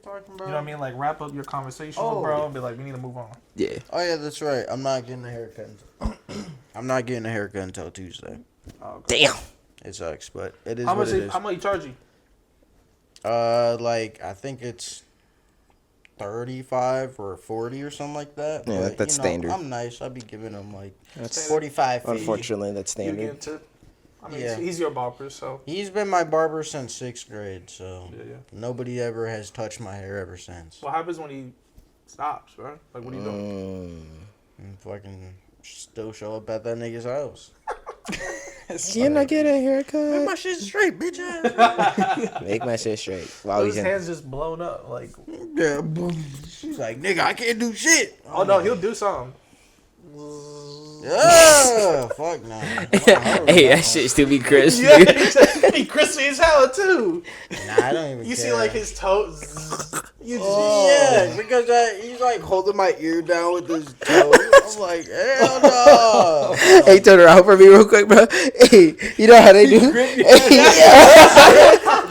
talking about? You know what I mean? Like, wrap up your conversation with bro and be like, we need to move on. Yeah. Oh, yeah, that's right. I'm not getting a haircut. I'm not getting a haircut until Tuesday. Oh, okay. Damn. It sucks, but it is How what much? it is. How much he charge you? Like, I think it's 35 or 40 or something like that. Yeah, but, that's you know, standard. I'm nice. I'll be giving him, like, That's 45 50. Unfortunately, that's You standard. getting tip? I mean, Yeah. he's your barber, so. He's been my barber since 6th grade, so Yeah. nobody ever has touched my hair ever since. What happens when he stops, bro? Like, what are you doing? And fucking still show up at that nigga's house. Can I get a haircut? Make my shit straight, bitch ass. Make my shit straight. While His he's in. hands just blown up. Like, Yeah, boom. She's like, nigga, I can't do shit. oh no, he'll do something. Yeah, fuck no. Hey, that shit still be crisp. Yeah, dude. he crispy as hell too. Nah, I don't even You care. see like his toes. You just, Yeah, because he's like holding my ear down with his toe. I'm like, hell no. Hey, turn around for me real quick, bro. Hey, you know how they do?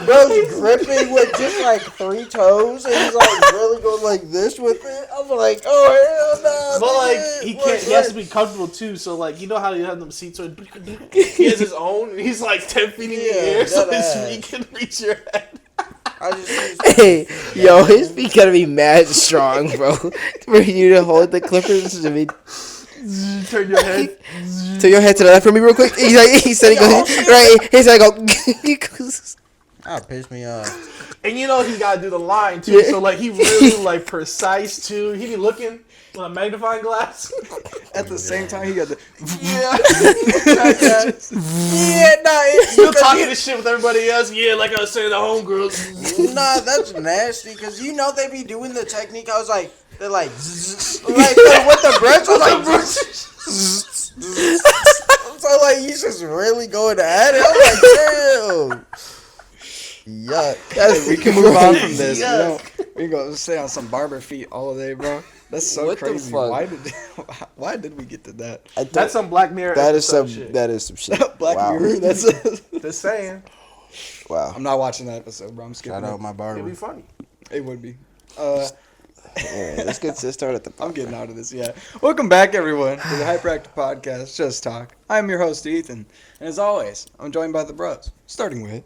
Bro's gripping with just like 3 toes, and he's like really going like this with it. I'm like, oh hell no. but like nigga. he can't. He has to be comfortable too. So like you know how you have them seats where he has his own. And he's like 10 feet in the Yeah, air, so that he ass. can reach your head. I just Hey, yo, his feet gotta be mad strong, bro. For you to hold the clippers. I mean, Turn your head. turn your head to the left for me real quick. He's like, he said he goes, right. He said, he goes. that pissed me off. And you know he gotta do the line too. So like he really like precise too. He be looking with a magnifying glass. At the same time, he got the. Yeah. Yeah, nah, Still talking this shit with everybody else. Yeah, like I was saying, the homegirls. nah, that's nasty. Cause you know they be doing the technique. I was like, they're like, like with the breath. I was like, so like he's just really going at it. I'm like, damn. Yuck. We can move on from this. Yuck. We go stay on some barber feet all day, bro. That's so What the crazy. fuck? Why did we get to that? That's some Black Mirror. That is some. shit. That is some shit. Black Wow. Mirror. That's. Just saying, Wow. I'm not watching that episode, bro. I'm skipping. Shout out it. my it'd barber. be funny. It would be. Yeah, let's get to start at the. I'm getting out of this. Yeah. Welcome back, everyone, to the HyprActive podcast. Just talk. I'm your host, Ethan, and as always, I'm joined by the bros. Starting with.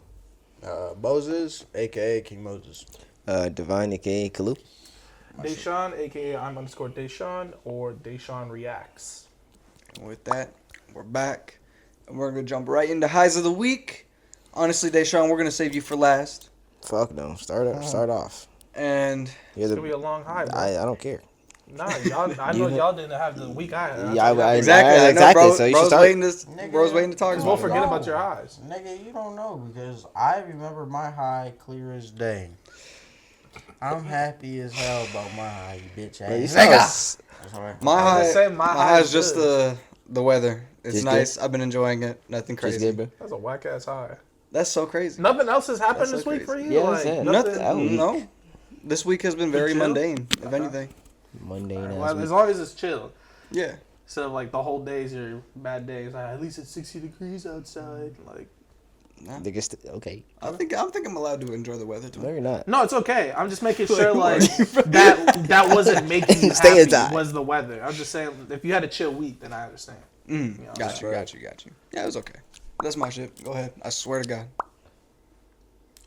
Moses, aka King Moses. Divine, aka Kalu. Deshaun, aka I'm underscore Deshaun, or Deshaun reacts. With that, we're back, and we're gonna jump right into highs of the week. Honestly, Deshaun, we're gonna save you for last, Fuck no. Start off. and You're It's gonna be the. a long high, bro. I don't care. Nah, y'all. I know y'all didn't have the week I had. Yeah, I- exactly, I know, exactly, bro, so you should bro's start. waiting to Nigga, bro's waiting to talk Because about we'll it. forget about your highs. Nigga, you don't know because I remember my high clear as day. I'm happy as hell about my high, you bitch Man, you ass. sound- That's all right. My I was high, gonna say, my my high high is is just good. the weather. It's Just nice. I've been enjoying it. Nothing Just crazy. good, bro. That's a whack ass high. That's so crazy. Nothing else has happened That's this so week for crazy. you. Yeah, like, that's it. nothing. That week. No, this week has been very chill? mundane. If anything, Mundane ass Well, week. as long as it's chill. yeah. Instead of like the whole days are bad days. Like, at least it's 60 degrees outside. Like, Okay. I think I'm allowed to enjoy the weather too. No, you're not. no, it's okay. I'm just making sure like that wasn't making you Stay happy. inside. Was the weather? I'm just saying if you had a chill week, then I understand. Mm, You know, got you. Yeah, it was okay. That's my shit. Go ahead. I swear to God.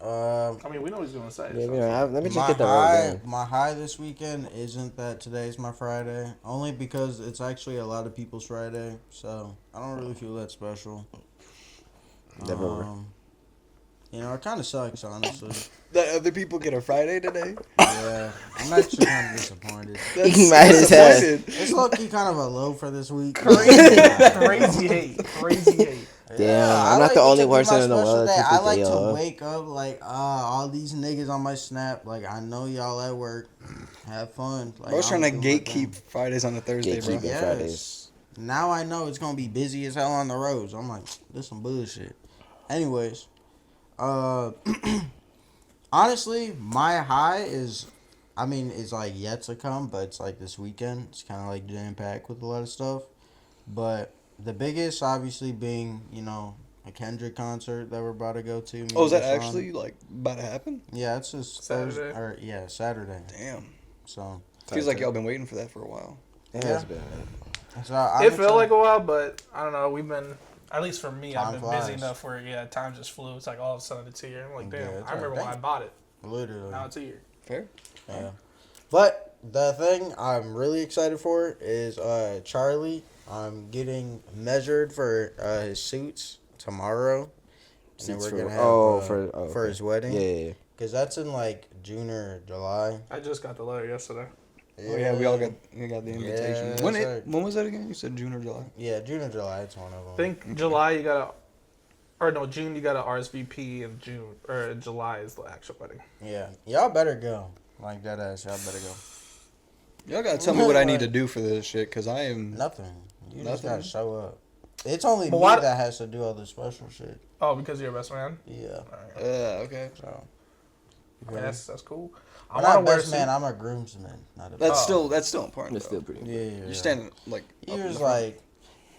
I mean, we know what he's gonna say. Yeah, so. let me just My get the road high, going. my high this weekend isn't that today's my Friday, only because it's actually a lot of people's Friday, so I don't really feel that special. Never. You know, it kind of sucks, honestly. That other people get a Friday today. Yeah, I'm actually kind of disappointed. He mad as hell. disappointed. It's low-key kind of a low for this week. Crazy hate. Damn, I I'm not like the it only to be my person in the special world day. that I thinks like that, to yo. wake up like, all these niggas on my snap. Like, I know y'all at work. Have fun. Like, I was trying to I'm doing my thing. gatekeep Fridays on a Thursday, bro. Gatekeep. Yes. Fridays. Now I know it's gonna be busy as hell on the roads. I'm like, this some bullshit. Anyways, honestly, my high is, I mean, it's like yet to come, but it's like this weekend. It's kind of like jam packed with a lot of stuff. But the biggest, obviously, being, you know, a Kendrick concert that we're about to go to. Me Oh, is and that Deshaun. actually like about to happen? Yeah, it's just Saturday. Saturday. Damn. So Feels like y'all been waiting for that for a while. It Yeah. has been. so I'm It felt excited. like a while, but I don't know. We've been, at least for me, Time I've been flies. busy enough where time just flew. It's like all of a sudden it's here. I'm like, damn. Yeah, it's I remember like, when I bought it. Literally. Now it's here. Fair. Yeah. But the thing I'm really excited for is Charlie. I'm getting measured for his suits tomorrow. And then we're gonna have for his wedding. Yeah. Cause that's in like June or July. I just got the letter yesterday. Oh yeah, we got the invitation. Yeah, when that's right. when was that again? You said June or July? Yeah, June or July. It's one of them. I think July you gotta, or no, June you gotta RSVP, and June or July is the actual wedding. Yeah, y'all better go. Like that ass, y'all better go. Y'all gotta tell me what I need to do for this shit, cause I am. Nothing. You just Nothing? gotta show up. It's only But me why- that has to do all the special shit. Oh, because you're your best man. Yeah. Okay. So. I mean, that's cool. I'm I want not to wear a best man. suit. I'm a groomsman. Not a That's best still important. It's though. still pretty. Yeah, yeah. You're standing like. He up in was the front. like,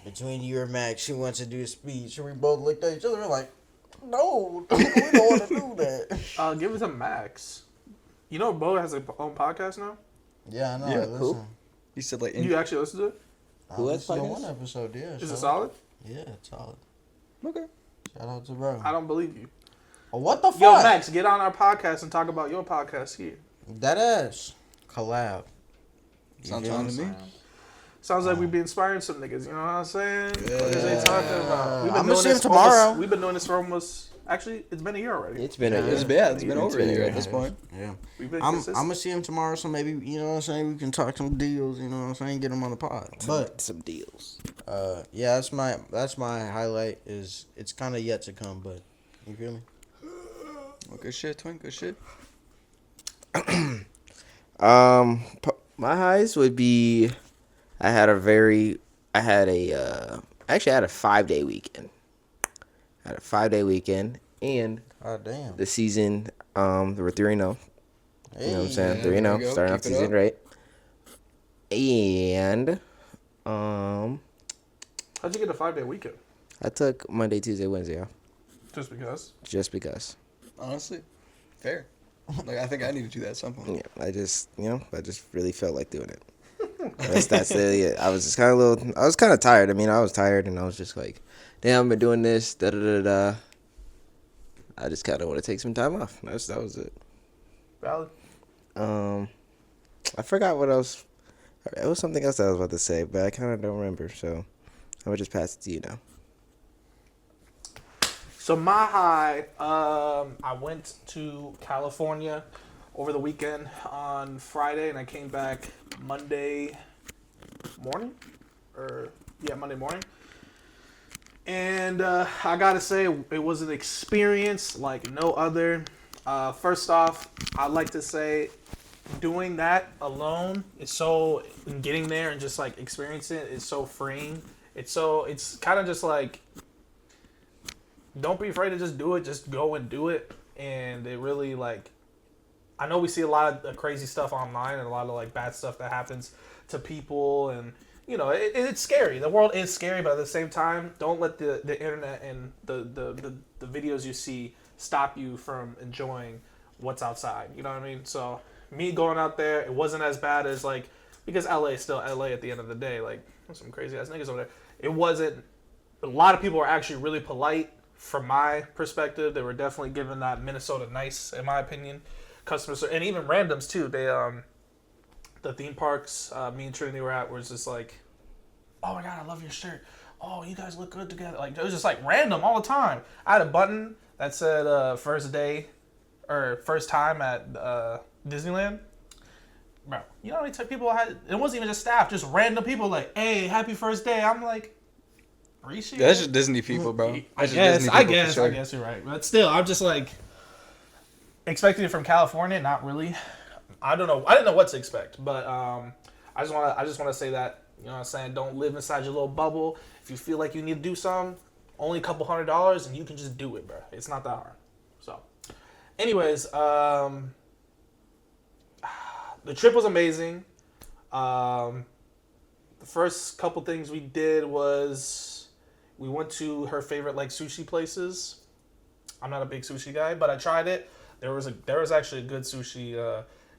between you and Max, she wants to do a speech, and we both looked at each other. We're like, no, we don't want to do that. Give it to Max. You know, Bo has his own podcast now. Yeah, I know. Yeah, I listen. cool. He said like. You actually listen to it? Who has listened to podcast? one episode? Yeah. Is it shout solid? out. Yeah, it's solid. Okay. Shout out to bro. I don't believe you. Oh, what the fuck? Yo, Max, get on our podcast and talk about your podcast here. That ass collab. Sounds feel fine me? to me. Sounds like we be inspiring some niggas. You know what I'm saying? Yeah. What is they talking about? We've been I'ma doing see this him tomorrow. Almost, we've been doing this for almost. Actually, it's been a year already. It's been a It's year. been over a year at this point. Yeah. We've been I'm consistent. gonna see him tomorrow, so maybe you know what I'm saying. We can talk some deals. You know what I'm saying. Get him on the pod. But Some deals. yeah, that's my highlight. Is it's kind of yet to come, but you feel me? Well, good shit, Twin. Good shit. My highs would be, I had a 5-day weekend. I had a 5-day weekend, and God damn. the season, we're 3-0. You know what I'm saying? Yeah, 3-0, there we go. starting off Keep it season up. right. And How'd you get a 5-day weekend? I took Monday, Tuesday, Wednesday off. Just because? Just because. Honestly, fair. Like I think I need to do that at some point. Yeah, I just really felt like doing it. That's really it. I was just kind of I was kind of tired. I mean, I was tired, and I was just like, damn, I've been doing this, da da da da. I just kind of want to take some time off. That was it. Valid. I forgot what else. It was something else that I was about to say, but I kind of don't remember. So I would just pass it to you now. So my high, I went to California over the weekend on Friday, and I came back Monday morning, Monday morning. And I gotta say, it was an experience like no other. First off, I'd like to say, doing that alone is so, getting there and just like experiencing it is so freeing. It's kind of just like, don't be afraid to just do it. Just go and do it. And it really, like, I know we see a lot of crazy stuff online and a lot of, like, bad stuff that happens to people. And, you know, it's scary. The world is scary, but at the same time, don't let the internet and the videos you see stop you from enjoying what's outside. You know what I mean? So, me going out there, it wasn't as bad as, like, because LA is still LA at the end of the day. Like, there's some crazy-ass niggas over there. It wasn't, a lot of people are actually really polite. From my perspective, they were definitely giving that Minnesota nice, in my opinion, customers, and even randoms too. They, the theme parks, me and Trinity were at, was just like, oh my god, I love your shirt. Oh, you guys look good together. Like, it was just like random all the time. I had a button that said first time at Disneyland. Bro, you know how many people I had? It wasn't even just staff, just random people like, hey, happy first day. I'm like, appreciate Yeah, that's it. just Disney people, bro. I That's just guess, Disney I people for guess, sure. I guess you're right. But still, I'm just like expecting it from California. Not really. I don't know. I didn't know what to expect, but I just want to say that, you know what I'm saying. Don't live inside your little bubble. If you feel like you need to do something, only a couple $100, and you can just do it, bro. It's not that hard. So, anyways, the trip was amazing. The first couple things we did was We went to her favorite like sushi places. I'm not a big sushi guy, but I tried it. There was actually a good sushi.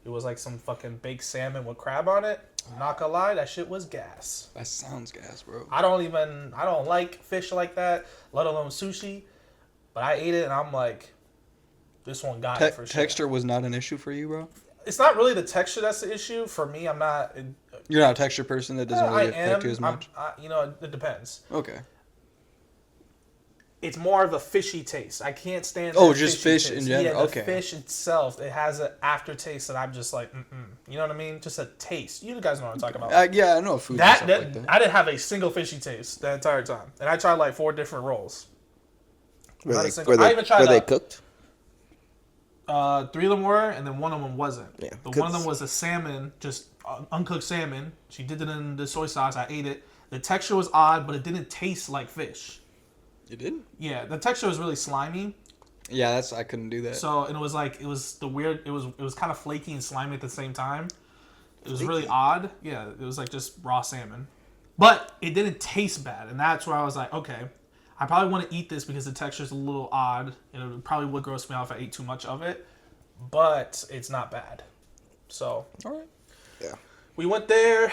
It was like some fucking baked salmon with crab on it. Not gonna lie, that shit was gas. That sounds gas, bro. I don't like fish like that, let alone sushi. But I ate it and I'm like, this one got it for sure. Texture was not an issue for you, bro? It's not really the texture that's the issue. For me, I'm not... You're not a texture person? That doesn't really affect you as much? It depends. Okay. It's more of a fishy taste. I can't stand just fish taste. in general? Yeah, the okay. fish itself, it has an aftertaste that I'm just like, You know what I mean? Just a taste. You guys know what I'm talking about. Yeah, I know food that, and stuff like that. I didn't have a single fishy taste the entire time. And I tried like 4 different rolls. Were Not they, a single, were I they, even tried were they cooked? 3 of them were, and then 1 of them wasn't. Yeah, But one of them was a salmon, just uncooked salmon. She did it in the soy sauce. I ate it. The texture was odd, but it didn't taste like fish. You did? Yeah, the texture was really slimy. Yeah, I couldn't do that. So, and it was kind of flaky and slimy at the same time. It was really odd. Yeah, it was like just raw salmon. But it didn't taste bad, and that's where I was like, okay, I probably want to eat this because the texture's a little odd, and it probably would gross me out if I ate too much of it. But it's not bad. So, all right. Yeah. We went there,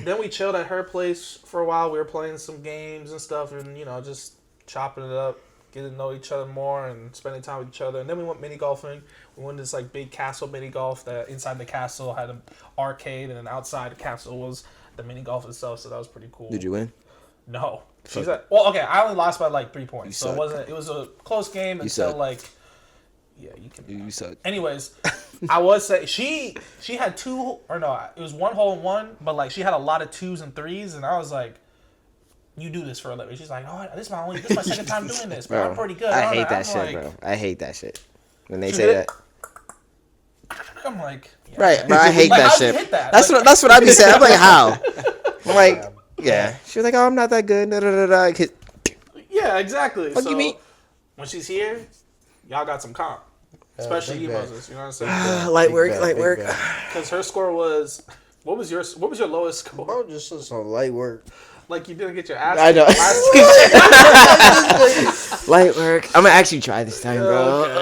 then we chilled at her place for a while. We were playing some games and stuff, and just chopping it up, getting to know each other more, and spending time with each other. And then we went mini golfing. We went to this like big castle mini golf that inside the castle had an arcade, and then outside the castle was the mini golf itself. So that was pretty cool. Did you win? No. She's like, well, okay. I only lost by like 3 points, so suck. it wasn't. It was a close game until suck. like. Yeah, you can. You suck. Anyways, I was say she had 2 or no, it was 1 hole in 1, but like she had a lot of 2s and 3s, and I was like, "You do this for a living?" She's like, "Oh, this is my second time doing this, bro. I'm pretty good." I hate that I'm shit, like, bro. I hate that shit when they She say did that. I'm like, yeah. Right, but I hate Like, that how'd you shit. hit that? That's Like- what I be saying. I'm like, how? I'm like, yeah. She was like, oh, I'm not that good. Da, da, da, da. Yeah, exactly. What do you mean? When she's here, y'all got some comp, especially big you, bag. Moses. You know what I'm saying? Light work. Because her score was, what was your lowest score? Bro, just some light work. Like you didn't get your ass. I know. last Light work. I'm gonna actually try this time, bro. Okay.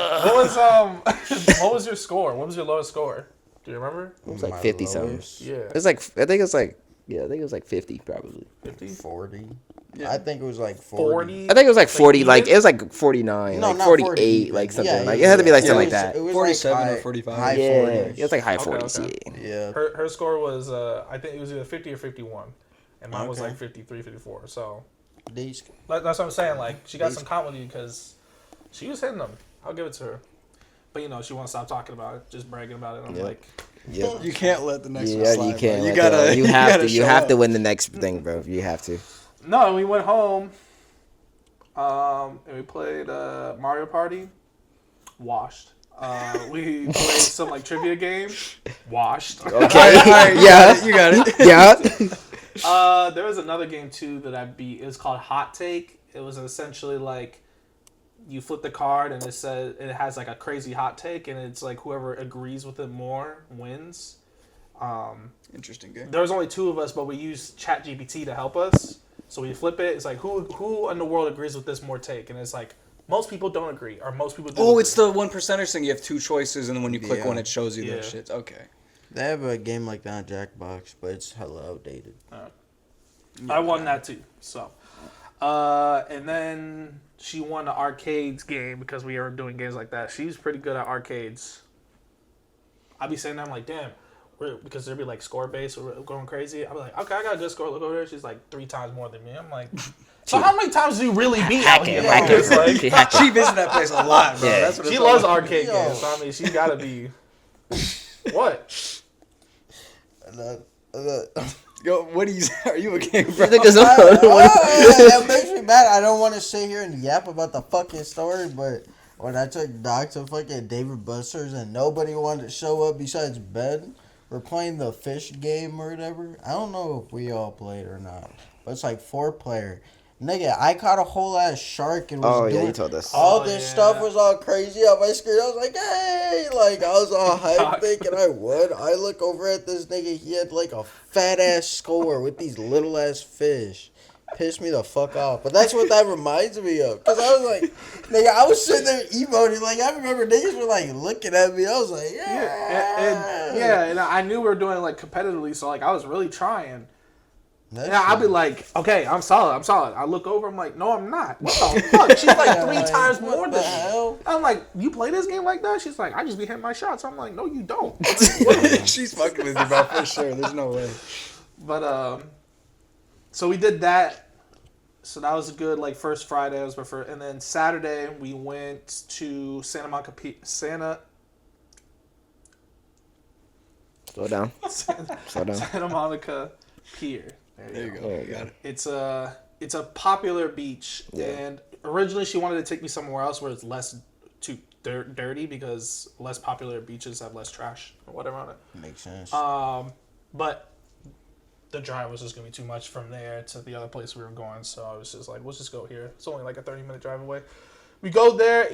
What was your score? What was your lowest score? Do you remember? It was like My 50 something. lowest, Yeah. It was like, I think it was like 50 probably. 50? 40. Yeah. I think it was like 40. 40? I think it was like 40, like even? it was like 49, No, like not 48, 40. like something Yeah, like yeah, it had to be like yeah. something It like was- that. It was 47 like or high- 45. High Yeah, 40s. it was like high Okay, 40s. okay. Yeah. Yeah. Her score was I think it was either 50 or 51, and mine was Okay. like 53, 54. So These that's what I'm saying. Like she got some comp with you because she was hitting them. I'll give it to her. But she won't stop talking about it, just bragging about it. I'm Yep. like, Yep. You can't let the next one Yeah, slide. you can't. Bro. You gotta. You have gotta to. You show have up. to win the next thing, bro. You have to. no. And we went home, and we played Mario Party. Washed. We played some like trivia game. Washed. Okay. Alright, Yeah. you got it. Yeah. There was another game too that I beat. It was called Hot Take. It was essentially like you flip the card and it has like a crazy hot take, and it's like whoever agrees with it more wins. Interesting game. There was only 2 of us, but we used ChatGPT to help us. So we flip it. It's like who in the world agrees with this more take, and it's like most people don't agree, or most people do. Oh, agree. it's the 1%ers thing. You have 2 choices, and then when you click Yeah. one, it shows you Yeah. those shits. Okay. They have a game like that on Jackbox, but it's hella outdated. I won that too. So, and then she won the arcades game because we were doing games like that. She's pretty good at arcades. I'd be saying that, I'm like, damn, because there'd be like score based or going crazy. I'd be like, okay, I got a good score. Look over there. She's like 3 times more than me. I'm like, so how many times do you really beat out here? It's like, She visits that place a lot, bro. Yeah. That's what she it's loves all about. arcade Yo. games. So I mean, she's got to be. What? Yo, what are you a game, bro? That makes me mad. I don't want to sit here and yap about the fucking story, but when I took Doc to fucking David Buster's and nobody wanted to show up besides Ben, we're playing the fish game or whatever. I don't know if we all played or not, but it's like 4-player. Nigga, I caught a whole ass shark and was Oh yeah, doing you told us. all Oh, this yeah. stuff was all crazy on my screen. I was like, hey, like I was all hyped thinking I would. I look over at this nigga, he had like a fat ass score with these little ass fish. pissed me the fuck off. But that's what that reminds me of. Because I was like, nigga, I was sitting there emoting. Like, I remember niggas were like looking at me. I was like, and I knew we were doing like competitively, so like I was really trying. Yeah, I'd be like, okay, I'm solid. I look over, I'm like, no, I'm not. What the fuck? She's like 3 times more than me. I'm like, you play this game like that? She's like, I just be hitting my shots. I'm like, no, you don't. She's fucking with you, bro, for sure. There's no way. But so we did that. So that was a good like first Friday. I was my first, and then Saturday we went to Santa Monica. Slow down. Santa Monica Pier. There you go. Oh, You got it. It's a popular beach, Yeah. and originally she wanted to take me somewhere else where it's less too dirty because less popular beaches have less trash or whatever on it. Makes sense. But the drive was just gonna be too much from there to the other place we were going, so I was just like, let's just go here. It's only like a 30-minute drive away. We go there.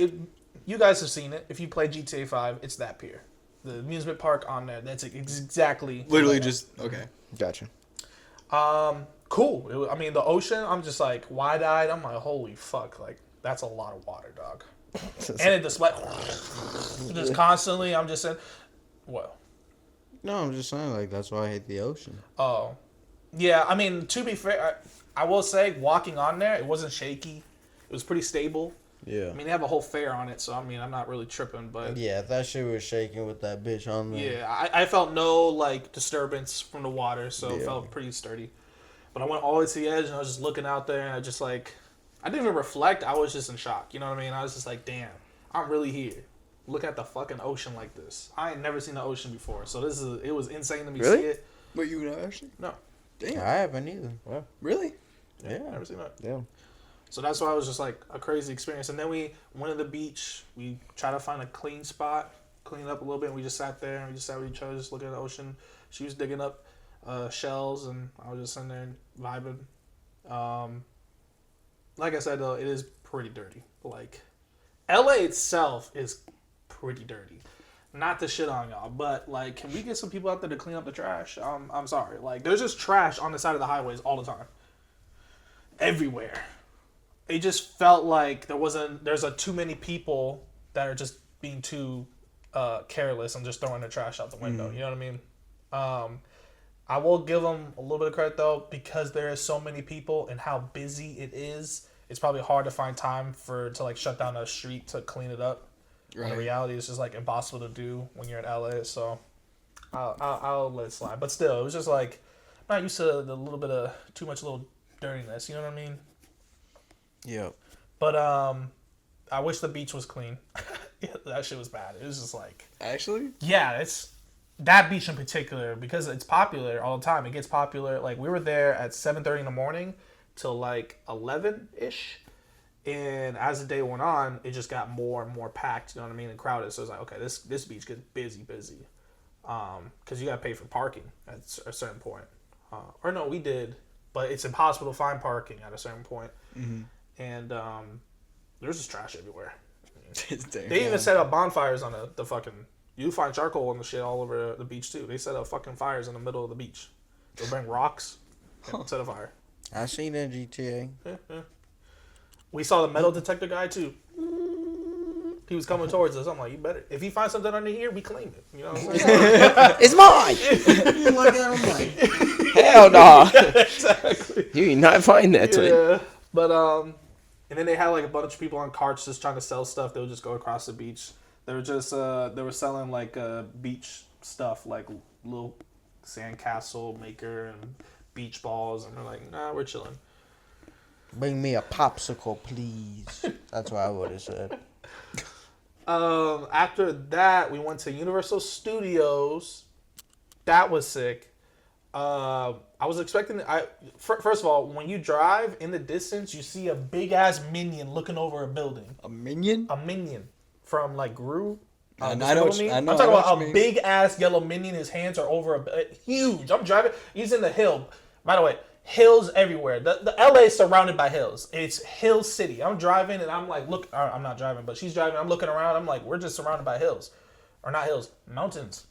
You guys have seen it. If you play GTA 5, it's that pier. The amusement park on there. That's exactly. Literally just, okay. Gotcha. Cool. I mean, the ocean, I'm just like wide-eyed. I'm like, holy fuck. Like, that's a lot of water, dog. And it just like, just constantly, I'm just saying, well. No, I'm just saying, like, that's why I hate the ocean. Oh. Yeah, I mean, to be fair, I will say, walking on there, it wasn't shaky. It was pretty stable. Yeah. I mean, they have a whole fair on it, so I mean, I'm not really tripping, but Yeah, that shit was shaking with that bitch on there. yeah, I felt no like disturbance from the water, so it Yeah. felt pretty sturdy. But I went all the way to the edge, and I was just looking out there, and I just like, I didn't even reflect. I was just in shock. You know what I mean? I was just like, damn, I'm really here. Look at the fucking ocean like this. I ain't never seen the ocean before, so it was insane to me Really? see it. Wait, you know actually? No, Damn. I haven't either. Really? yeah, never seen that. Yeah. So that's why it was just like a crazy experience. And then we went to the beach. We tried to find a clean spot, clean up a little bit. And we just sat there and we just sat with each other, just looking at the ocean. She was digging up shells, and I was just sitting there vibing. Like I said, though, it is pretty dirty. Like, LA itself is pretty dirty. Not to shit on y'all, but like, can we get some people out there to clean up the trash? I'm sorry. Like, there's just trash on the side of the highways all the time, everywhere. It just felt like there's too many people that are just being too careless and just throwing their trash out the window. You know what I mean? I will give them a little bit of credit though, because there is so many people and how busy it is. It's probably hard to find time to like shut down a street to clean it up. Right. In reality, it's just like impossible to do when you're in LA. So I'll let it slide. But still, it was just like, I'm not used to the little bit of too much little dirtiness. You know what I mean? Yeah. But I wish the beach was clean. Yeah, that shit was bad. It was just like, Actually? yeah, it's that beach in particular, because it's popular all the time. It gets popular. Like, we were there at 7:30 in the morning till like 11-ish. And as the day went on, it just got more and more packed, you know what I mean, and crowded. So it's like, okay, this beach gets busy. Because you got to pay for parking at a certain point. Or no, we did, but it's impossible to find parking at a certain point. Mm-hmm. And there's just trash everywhere. Damn. They even set up bonfires on the fucking... You find charcoal and the shit all over the beach, too. They set up fucking fires in the middle of the beach. They'll bring rocks and set a fire. I seen that GTA. Yeah. We saw the metal detector guy, too. He was coming towards us. I'm like, you better... If he finds something under here, we claim it. You know what I'm saying? It's mine! You look at him like... Hell no! Exactly. You did not find that, twin. Yeah. But, and then they had like a bunch of people on carts just trying to sell stuff. They would just go across the beach. They were just they were selling like beach stuff, like little sandcastle maker and beach balls, and they're like, nah, we're chilling. Bring me a popsicle, please. That's what I would have said. After that, we went to Universal Studios. That was sick. I was expecting... First of all, when you drive in the distance, you see a big-ass minion looking over a building. A minion? A minion from, like, Gru. I know what you I'm mean. talking about a big-ass yellow minion. His hands are over huge. I'm driving. He's in the hill. By the way, hills everywhere. The LA is surrounded by hills. It's Hill City. I'm driving, and I'm like, look... I'm not driving, but she's driving. I'm looking around. I'm like, we're just surrounded by hills. Or not hills. Mountains.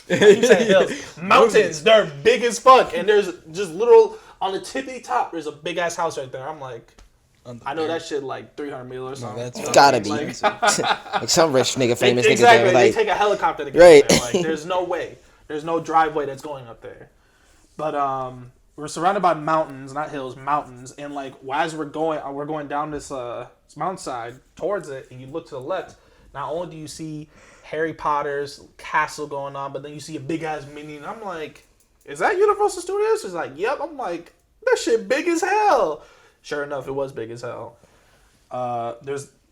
I keep saying hills. Mountains. They're big as fuck, and there's just little On the tippy top, there's a big ass house right there. I'm like, I know that shit like 300 mil or something. that's Gotta be. Like, Like some rich nigga, famous nigga exactly. there. They Like, take a helicopter to get right. there. Like, there's no way. There's no driveway that's going up there. But we're surrounded by mountains, not hills, mountains. And like as we're going down this mountainside towards it, and you look to the left. Not only do you see Harry Potter's castle going on, but then you see a big ass minion. I'm like, is that Universal Studios? She's like, yep. I'm like, that shit big as hell. Sure enough, it was big as hell.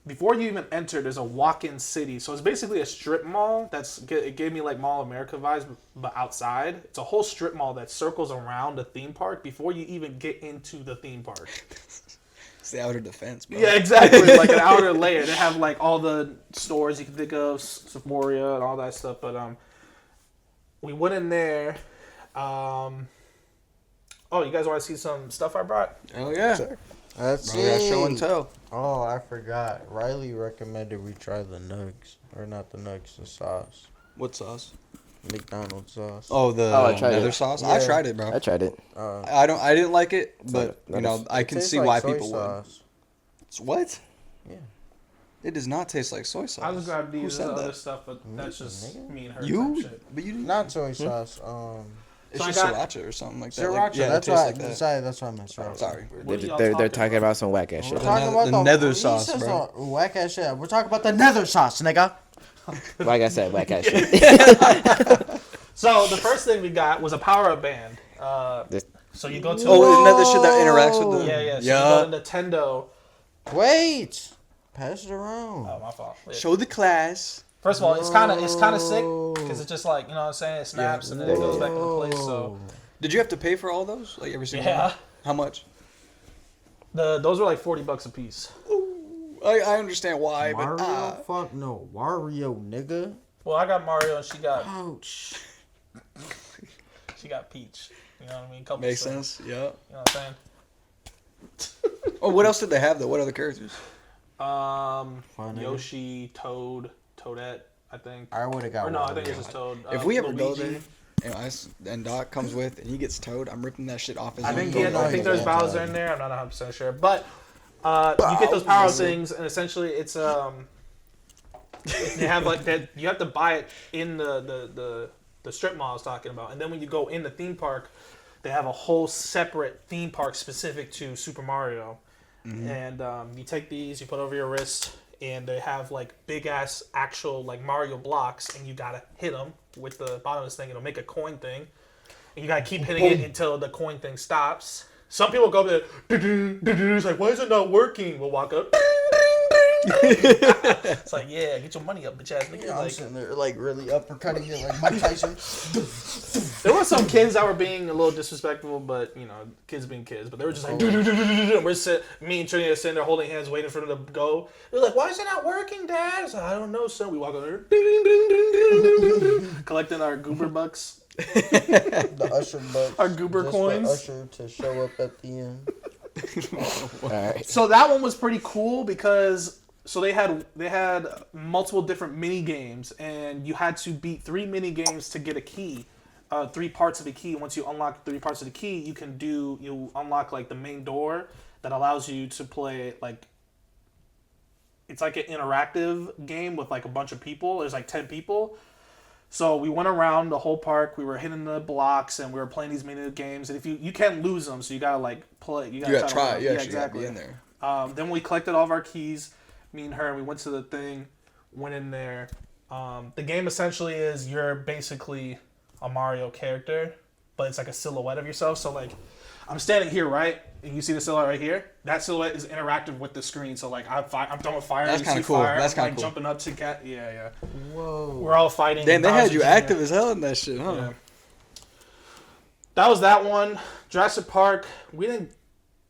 Before you even enter, there's a walk-in city. So it's basically a strip mall. It gave me like Mall of America vibes, but outside. It's a whole strip mall that circles around the theme park before you even get into the theme park. It's the outer defense, bro. Yeah, exactly. Like an outer layer. They have like all the stores you can think of, Sephora and all that stuff. But we went in there. Oh, you guys want to see some stuff I brought? Oh yeah. Sure. Let's Bro, we got see. show and tell. Oh, I forgot. Riley recommended we try the nugs. Or not the nugs, the sauce. What sauce? McDonald's sauce. Oh, the I tried nether it. sauce. Yeah. I tried it, bro. I tried it. I didn't like it, but not- you know, I can Tastes see like why soy people sauce. would. What? Yeah. It does not taste like soy sauce. I was grabbing Who these said other that? stuff, but that's just nigga. me and her type You? shit. But you didn't. Not soy sauce. It's So I just got- sriracha or something like that. Sriracha. Like, yeah, That's it tastes why. like that. Sorry, that's why I meant sriracha. Sorry. What are y'all They're talking talking about some whack ass We're shit. talking about the nether he sauce, says bro. Whack ass shit. We're talking about the nether sauce, nigga. Like I said, whack ass shit. So the first thing we got was a power-up band. This- So you go to Oh, another shit that interacts with the. yeah. So you go to Nintendo. Wait. Pass it around. Oh, my fault. Yeah. Show the class. First of all, it's kind of sick because it's just like, you know what I'm saying, it snaps and then it goes back into place. So Did you have to pay for all those? Like every single yeah, one? How much? those were like $40 a piece. I understand why, Mario? but Fuck no. Wario, nigga. Well, I got Mario and she got Ouch. Peach. You know what I mean? Couple makes stuff. sense. Yeah. You know what I'm saying? Oh, what else did they have though? What other characters? nigga. Yoshi, Toad, Toadette, I think. I would have got Or no, I think Wario. it's just Toad. If we ever go Luigi. there, and Doc comes with, and he gets towed, I'm ripping that shit off his. I own think boat. I think there's Yeah. Bowser in there. I'm not 100% sure, but you get those power things, and essentially it's they have like that. You have to buy it in the strip mall I was talking about, and then when you go in the theme park, they have a whole separate theme park specific to Super Mario, and you take these, you put over your wrist, and they have like big ass actual like Mario blocks, and you gotta hit them with the bottom of this thing. It'll make a coin thing, and you gotta keep hitting it until the coin thing stops. Some people go up there, it's like, why is it not working? We'll walk up. It's like, yeah, get your money up, bitch ass nigga. Yeah, I'm Like, sitting there like really uppercutting it like Mike Tyson. there were some kids that were being a little disrespectful, but you know, kids being kids. But they were just like, and we're me and Trinity are sitting there holding hands, waiting for them to go. They're like, why is it not working, Dad? I was like, I don't know, son. We walk over there, collecting our goober bucks. The usher bucks. Our goober just coins. For usher to show up at the end. All right. So that one was pretty cool because they had multiple different mini games, and you had to beat 3 mini games to get a key, 3 parts of the key. Once you unlock 3 parts of the key, you unlock like the main door that allows you to play like it's like an interactive game with like a bunch of people. There's like 10 people. So we went around the whole park. We were hitting the blocks and we were playing these mini games. And if you can't lose them, so you gotta like play. You gotta try. You yeah, actually gotta exactly. be in there. Then we collected all of our keys. Me and her. We went to the thing. Went in there. The game essentially is you're basically a Mario character, but it's like a silhouette of yourself. So like, I'm standing here, right? And you see the silhouette right here? That silhouette is interactive with the screen. So like, I'm throwing fire. That's you kinda see cool. fire, That's I'm, like kinda cool. jumping up to get. Yeah. Whoa. We're all fighting. Damn, they had you Bowser Jr. active as hell in that shit, huh? Yeah. That was that one. Jurassic Park. We didn't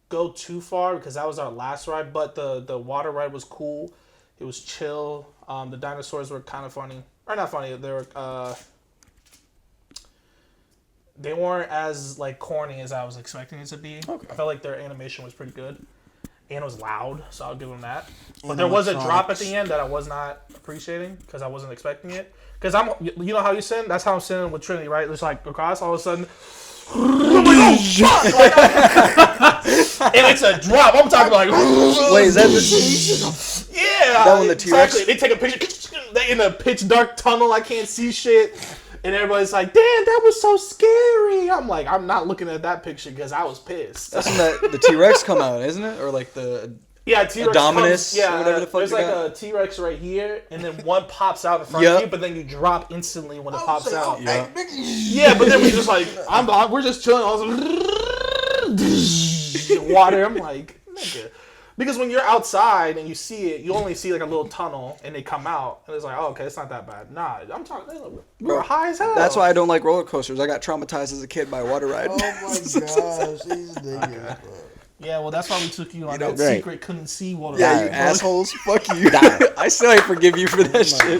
go too far because that was our last ride, but the water ride was cool. It was chill. The dinosaurs were kind of funny, or not funny. They weren't as like corny as I was expecting it to be. Okay. I felt like their animation was pretty good, and it was loud, so I'll give them that. But there was a drop at the end that I was not appreciating because I wasn't expecting it. Because you know how you sin? That's how I'm sinning with Trinity, right? It's like across all of a sudden. I'm like, fuck! Like, and it's a drop. I'm talking like, Wait, is that the? yeah. That one the T-Rex? Exactly. They take a picture. They in a pitch dark tunnel. I can't see shit. And everybody's like, damn, that was so scary. I'm like, I'm not looking at that picture because I was pissed. That's when the T-Rex come out, isn't it? Or like the T-Rex Dominus, comes, or whatever the fuck there's you like got. a T-Rex right here, and then one pops out in front of you, but then you drop instantly when it pops out. Yeah. Yeah, but then we just like, we're just chilling. Also, water. I'm like, nigga. Because when you're outside and you see it, you only see like a little tunnel, and they come out, and it's like, oh, okay, it's not that bad. Nah, I'm talking, we were high as hell. That's why I don't like roller coasters. I got traumatized as a kid by a water ride. Oh my gosh, these niggas. Bro. Yeah, well, that's why we took you on that right. secret couldn't see water. Yeah, ride. you assholes. Fuck you. I still ain't forgive you for that shit.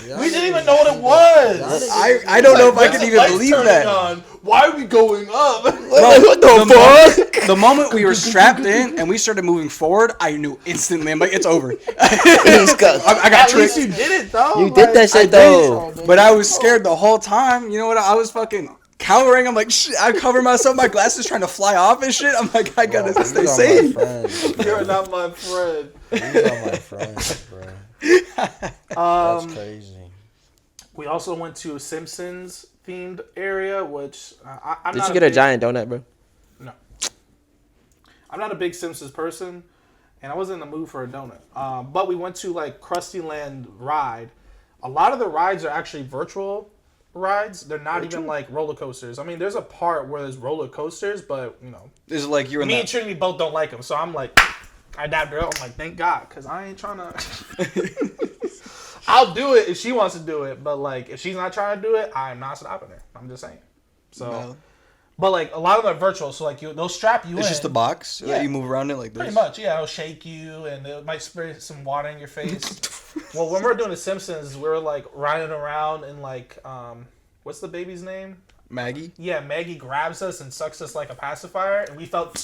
Gosh, We didn't even know what it was. I don't know if I can even Lights believe turning that. on. Why are we going up? Bro, what the fuck? The moment we were strapped in and we started moving forward, I knew instantly. I'm like, it's over. I got At least tricked. you did it though. You did that shit though. But I was scared the whole time. You know what? I was fucking cowering. I'm like, shit. I cover myself, my glasses trying to fly off and shit. I'm like, I gotta stay safe. You're not my friend. These are my friends, bro. That's crazy. We also went to a Simpsons themed area, which I'm Did not you get a giant donut, bro? No. I'm not a big Simpsons person, and I wasn't in the mood for a donut. But we went to like Krusty Land ride. A lot of the rides are actually virtual rides. They're not even like roller coasters. I mean, there's a part where there's roller coasters, but you know, This is like you're in me that. and Trinity both don't like them. So I'm like, I dabbed her up. I'm like, thank God, because I ain't trying to. I'll do it if she wants to do it, but like if she's not trying to do it, I'm not stopping her. I'm just saying. So, No. but like a lot of them are virtual. So like they'll strap you in. It's just a box Yeah. that you move around it like this. Pretty much, yeah. It'll shake you, and it might spray some water in your face. Well, when we were doing The Simpsons, we were like riding around and like, what's the baby's name? Maggie. Yeah, Maggie grabs us and sucks us like a pacifier, and we felt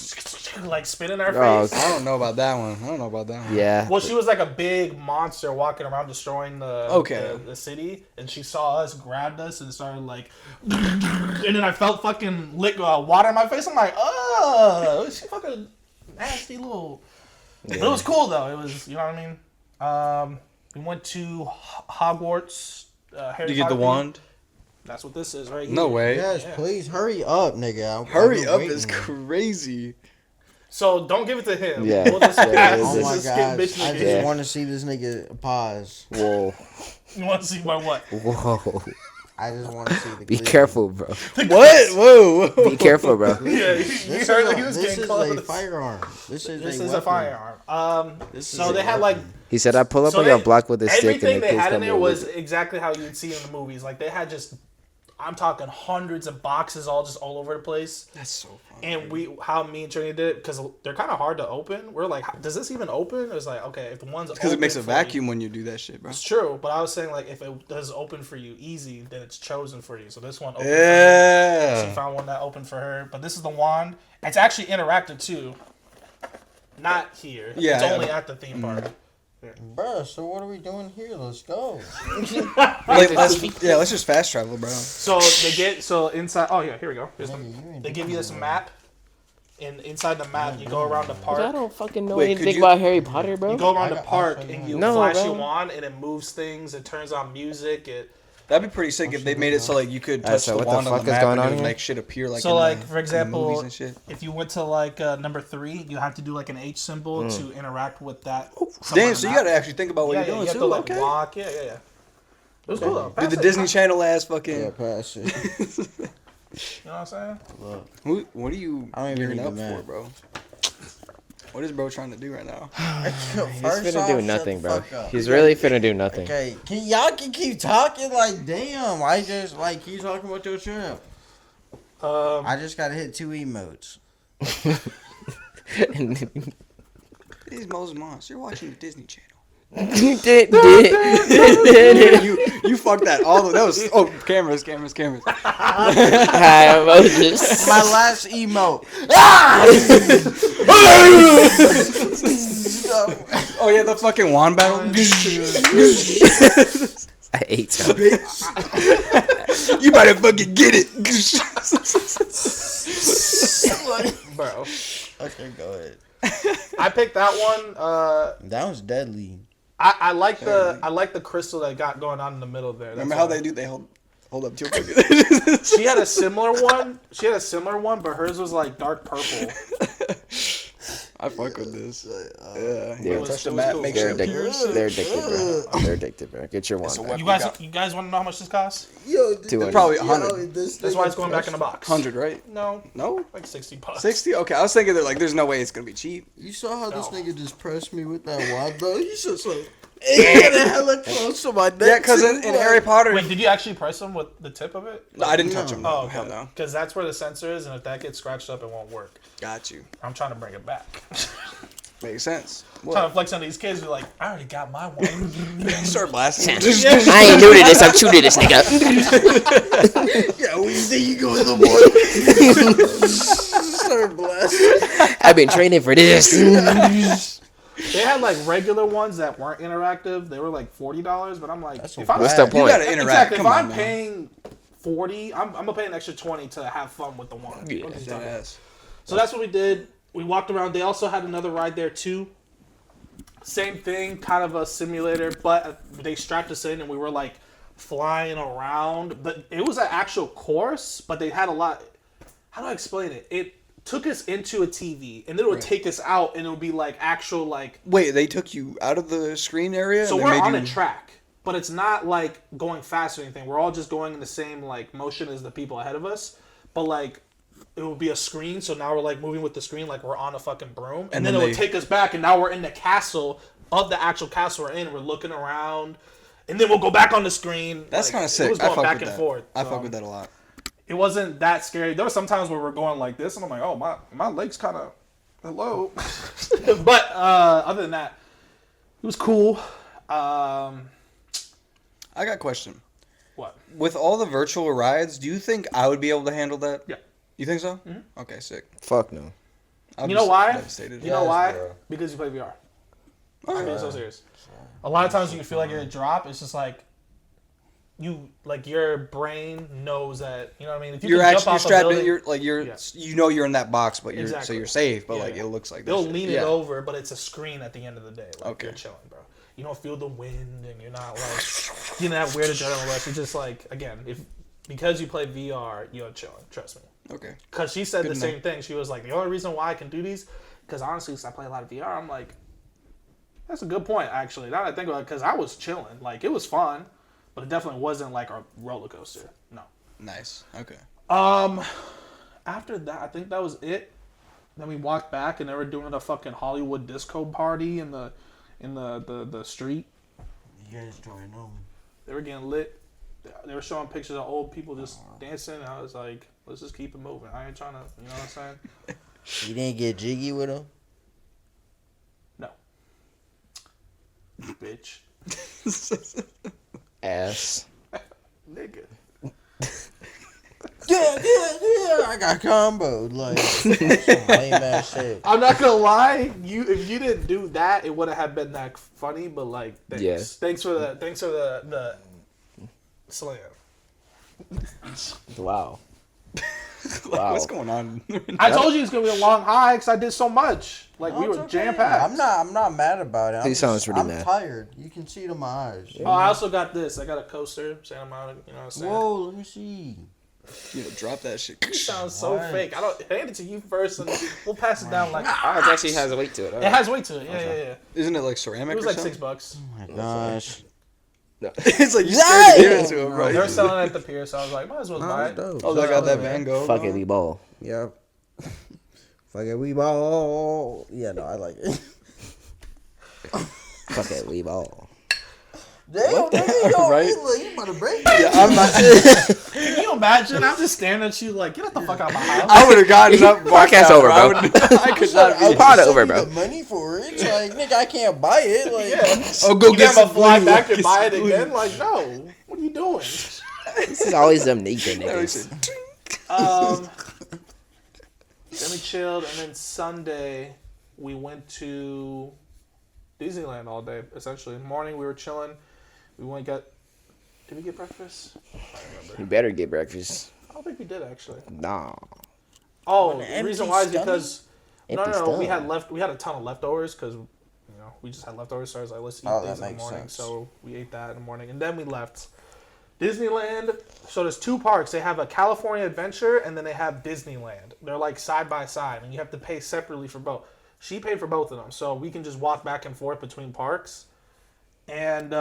like spit in our Oh, face. I don't know about that one. Yeah. Well, she was like a big monster walking around destroying the city, and she saw us, grabbed us, and started like, and then I felt fucking water in my face. I'm like, oh, she fucking nasty little. Yeah. But it was cool though. It was, you know what I mean. We went to Hogwarts. Harry Did you get the Potter. wand? That's what this is right here. No way. Yes, please hurry up, nigga. Hurry up is crazy. So don't give it to him. Yeah. We'll just Yeah, Oh my skip gosh, bitch I nigga. just want to see this nigga pause. Whoa. You want to see my what? Whoa. I just want to see the. Be clip. careful, bro. What? Whoa. Be careful, bro. Yeah, This you is heard a, that he was this getting is close. a firearm. This This is weapon. a firearm. This So is they a had like He said, I pull up so on your block with a stick everything and the they kids had in come there over. was exactly how you'd see in the movies. Like they had just, I'm talking hundreds of boxes all over the place. That's so fun. And how me and Trinity did it, because they're kind of hard to open. We're like, does this even open? It was like, okay, if the one's Because it makes a for vacuum when you do that shit, bro. It's true, but I was saying like if it does open for you easy, then it's chosen for you. So this one opened for me. She Yeah. found one that opened for her. But this is the wand. It's actually interactive too. Not here. Yeah, It's yeah. only at the theme park. Bruh, so what are we doing here? Let's go. Let's just fast travel, bro. So inside. Oh yeah, here we go. They give you this map, and inside the map you go around the park. I don't fucking know Wait, anything could you- about Harry Potter, bro. You go around the I'll park show you and you No, flash bro. your wand and it moves things. It turns on music. That'd be pretty sick if they made it so like you could touch so the what the wand on fuck the is map going and it on would here? make shit appear like. So in like the, for in the movies example, and shit. if you went to like number 3, you have to do like an H symbol to interact with that. Damn, so you gotta actually think about what Yeah, you're you doing have too. to like Okay. walk. Yeah. It was cool though. Did Pass the it. Disney Channel ass fucking? Yeah, pass it. You know what I'm saying? Look, What are you I don't even gearing need up the for, map. bro? What is bro trying to do right now? He's First finna off, do shut nothing, the bro. fuck up. He's really finna do nothing. Okay, y'all keep talking like damn. I just like keep talking about your trip. I just gotta hit 2 emotes. These Moses Moss, you're watching the Disney Channel. You You fucked that all. That was cameras. Hi, Moses. My last emote. Oh yeah, the fucking wand battle. I ate him. You better fucking get it. Bro. Okay, go ahead. I picked that one. That was deadly. I like the crystal that got going on in the middle there. Remember how they do? They hold up to your She had a similar one. But hers was like dark purple. I fuck with this. Yeah. Touch the mat, make They're sure. addicted. They're addicted, bro. They're addicted, bro. Get your It's a one. weapon. You guys want to know how much this costs? Yo, 200. Probably 100. That's why it's going back in the box. 100, right? No, No? like $60. 60? Okay, I was thinking that there's no way it's gonna be cheap. You saw how this No. nigga just pressed me with that wand, though? He's just like, getting hella close to my neck. Yeah, because in Harry Potter, Wait, did you actually press them with the tip of it? I didn't touch him. Oh, No. okay. Hell no. Because that's where the sensor is, and if that gets scratched up, it won't work. Got you. I'm trying to bring it back. Makes sense. Trying to flex on these kids. Be like, I already got my one. Start blasting. I ain't new to this. I'm true to this, nigga. Yeah, when you think you go in the morning, start blasting. I've been training for this. They had like regular ones that weren't interactive. They were like $40, but I'm like, That's if a I'm What's the You point? gotta interact. exactly, Come if on, I'm man. paying $40, I'm gonna pay an extra $20 to have fun with the one. Yeah. What are you talking about? Deadass. So that's what we did. We walked around. They also had another ride there too. Same thing, kind of a simulator, but they strapped us in and we were like flying around. But it was an actual course, but they had a lot. How do I explain it? It took us into a TV and then it would take us out and it would be like actual like. Wait, they took you out of the screen area? So and we're they made on you... a track, but it's not like going fast or anything. We're all just going in the same like motion as the people ahead of us. But like it would be a screen, so now we're like moving with the screen like we're on a fucking broom. And then it would take us back and now we're in the castle of the actual castle we're in. We're looking around. And then we'll go back on the screen. That's like, kind of sick. It was I going fuck back with and that. forth. I So fuck with that a lot. it wasn't that scary. There were some times where we're going like this and I'm like, oh my legs kind of hello. But other than that, it was cool. I got a question. What? With all the virtual rides, do you think I would be able to handle that? Yeah. You think so? Mm-hmm. Okay, sick. Fuck no. I'll You be know why? devastated. You know Yes, why? bro. Because you play VR. Oh, I'm being so serious. A lot of times you can feel like you're gonna drop. It's just like you, like your brain knows that. You know what I mean? If you You're can actually jump off a strapped in. building, You're like Yeah. you know you're in that box, but you're so Exactly. you're safe. But Yeah, like yeah. it looks like they'll this lean shit. it Yeah. over, but it's a screen at the end of the day. Like Okay. you're chilling, bro. You don't feel the wind, and you're not like you know that weird adrenaline rush. You're just like again, because you play VR, you're chilling. Trust me. Okay. Because she said Good the to same thing. She was like, the only reason why I can do these, because honestly, since I play a lot of VR, I'm like, that's a good point, actually. Now that I think about it, because I was chilling. Like, it was fun, but it definitely wasn't like a roller coaster. No. Nice. Okay. After that, I think that was it. Then we walked back, and they were doing a fucking Hollywood disco party in the street. You guys join them. They were getting lit. They were showing pictures of old people just dancing. And I was like, let's just keep it moving. I ain't trying to, you know what I'm saying? You didn't get jiggy with them? No. Bitch. Ass. Nigga. Yeah. I got comboed. Like, some lame ass shit. I'm not gonna lie, if you didn't do that, it wouldn't have been that funny, but like thanks. Yeah. Thanks for the slam. Wow. Like, Wow. what's going on? I told you it's gonna be a long high because I did so much. Like we No, were it's okay. jam packed. I'm not mad about it. He sounds pretty I'm mad. tired. You can see it in my eyes. Oh, I also got this. I got a coaster, Santa Monica. You know what I'm saying? Whoa, let me see. You know, drop that shit. It sounds so What? fake. I don't hand it to you first, and we'll pass it down like. Oh, it actually has a weight to it. It has weight to it. Yeah. Isn't it like ceramic? It was or like something? $6. Oh my gosh. No. It's like you Nice! scared to give it to him, bro. They were selling it at the pier, so I was like, might as well buy it. Oh, they got that Van Gogh. Fuck it, we ball. Yep. Fuck it, we ball. Yeah, no, I like it. Fuck it, we ball. Damn, nigga, yo, Right? you about to break Yeah, I'm not. Can you imagine? I'm just staring at you like, get the fuck out of my house. I would have gotten up. walked Podcast out, over, bro. I could not be. Pod over, bro. The money for it. It's like, nigga, I can't buy it. Like, Yeah. Oh, go You get get them some fly glue. back and buy it again? Like, no. What are you doing? This is always them naked niggas. Then we chilled, and then Sunday we went to Disneyland all day. Essentially, in the morning we were chilling. We went and got. Did we get breakfast? I don't remember. You better get breakfast. I don't think we did actually. Nah. Oh, An the reason empty why is stomach? because Empty we stomach. had a ton of leftovers because we just had leftovers. So I was like, let's eat Oh, these that in the makes morning. sense. So we ate that in the morning, and then we left. Disneyland. So there's 2 parks. They have a California Adventure, and then they have Disneyland. They're like side by side, and you have to pay separately for both. She paid for both of them, so we can just walk back and forth between parks. And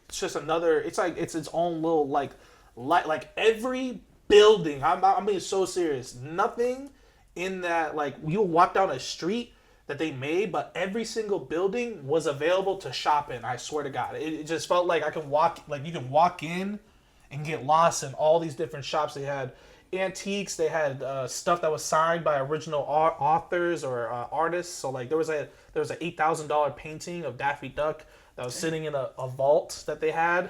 it's just another. It's like it's its own little like every building. I'm being so serious. Nothing in that like you'll walk down a street that they made, but every single building was available to shop in. I swear to God, it just felt like I can walk. Like you can walk in and get lost in all these different shops. They had antiques. They had stuff that was signed by original authors or artists. So like there was a $8,000 painting of Daffy Duck that was sitting in a vault that they had.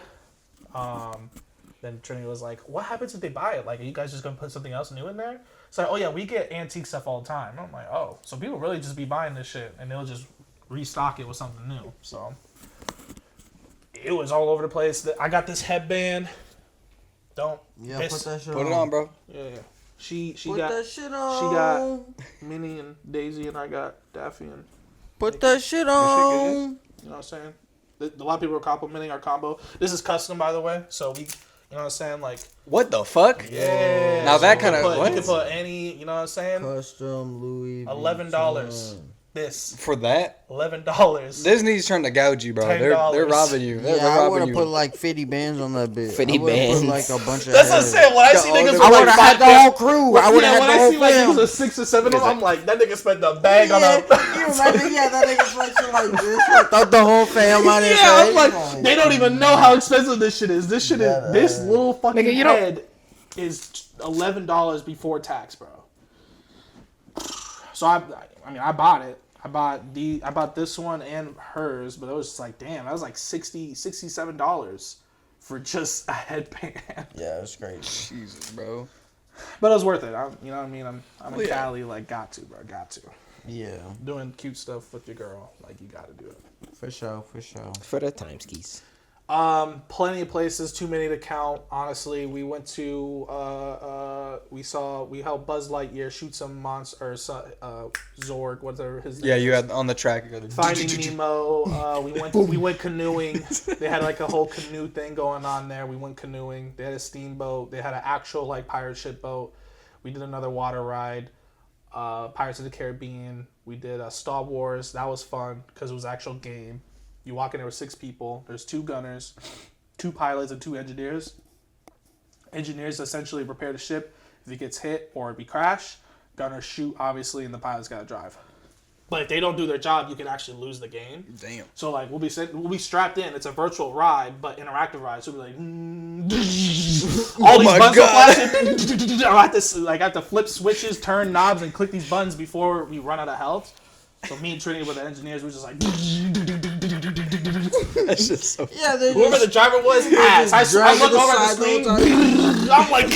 Then Trinity was like, "What happens if they buy it? Like, are you guys just gonna put something else new in there?" It's like, "Oh yeah, we get antique stuff all the time." And I'm like, "Oh, so people really just be buying this shit and they'll just restock it with something new." So it was all over the place. I got this headband. Put that shit Put it on, bro. Yeah. She Put got that shit on. she got Minnie and Daisy, and I got Daffy and. Put that shit shit on. You know what I'm saying? A lot of people are complimenting our combo. This is custom, by the way. So we, you know what I'm saying? Like, What the fuck? yeah. Now that you can kinda- put- what? You can put any, you know what I'm saying? Custom Louis. $11. Vuitton. This For that? $11. Disney's trying to gouge you, bro. They're $10. robbing you. They're Yeah, I would robbing have you. put like 50 bands on that bit. 50 I would've bands. Put like a bunch of. That's what I'm heads. saying. When I see Got all niggas the- with I like would have had the five- whole crew. I would have when had I the see whole like niggas film. with 6 or 7 of them, I'm like, that nigga spent the bag on Yeah, a. you imagine, that nigga flexing like this. I thought the whole fam on his Yeah, I'm head. like, they don't even know how expensive this shit is. This little fucking Nigga, you don't- head is $11 before tax, bro. So I bought it. I bought this one and hers, but it was just like, damn, that was like $67 for just a headband. Yeah, it was great. Jesus, bro. But it was worth it. You know what I mean? I'm in yeah. Cali, like, got to. Yeah, Doing cute stuff with your girl, like, you gotta do it. for sure. For the time skis. Plenty of places, too many to count. Honestly, we went to we helped Buzz Lightyear shoot some monster Zorg, whatever his name. Yeah, you is. had on the track. You got Finding Nemo. We went canoeing. They had like a whole canoe thing going on there. We went canoeing. They had a steamboat. They had an actual like pirate ship boat. We did another water ride. Pirates of the Caribbean. We did Star Wars. That was fun because it was an actual game. You walk in there with 6 people. There's 2 gunners, 2 pilots, and 2 engineers. Engineers essentially repair the ship if it gets hit or if it crash. Gunners shoot, obviously, and the pilot's got to drive. But if they don't do their job, you can actually lose the game. Damn. So like we'll be strapped in. It's a virtual ride, but interactive ride. So we'll be like, all these my buttons God. are flashing. I have to flip switches, turn knobs, and click these buttons before we run out of health. So me and Trinity were the engineers. We were just like, That's just so. Yeah, they whoever the driver was, ass. I look over at the screen. I'm like,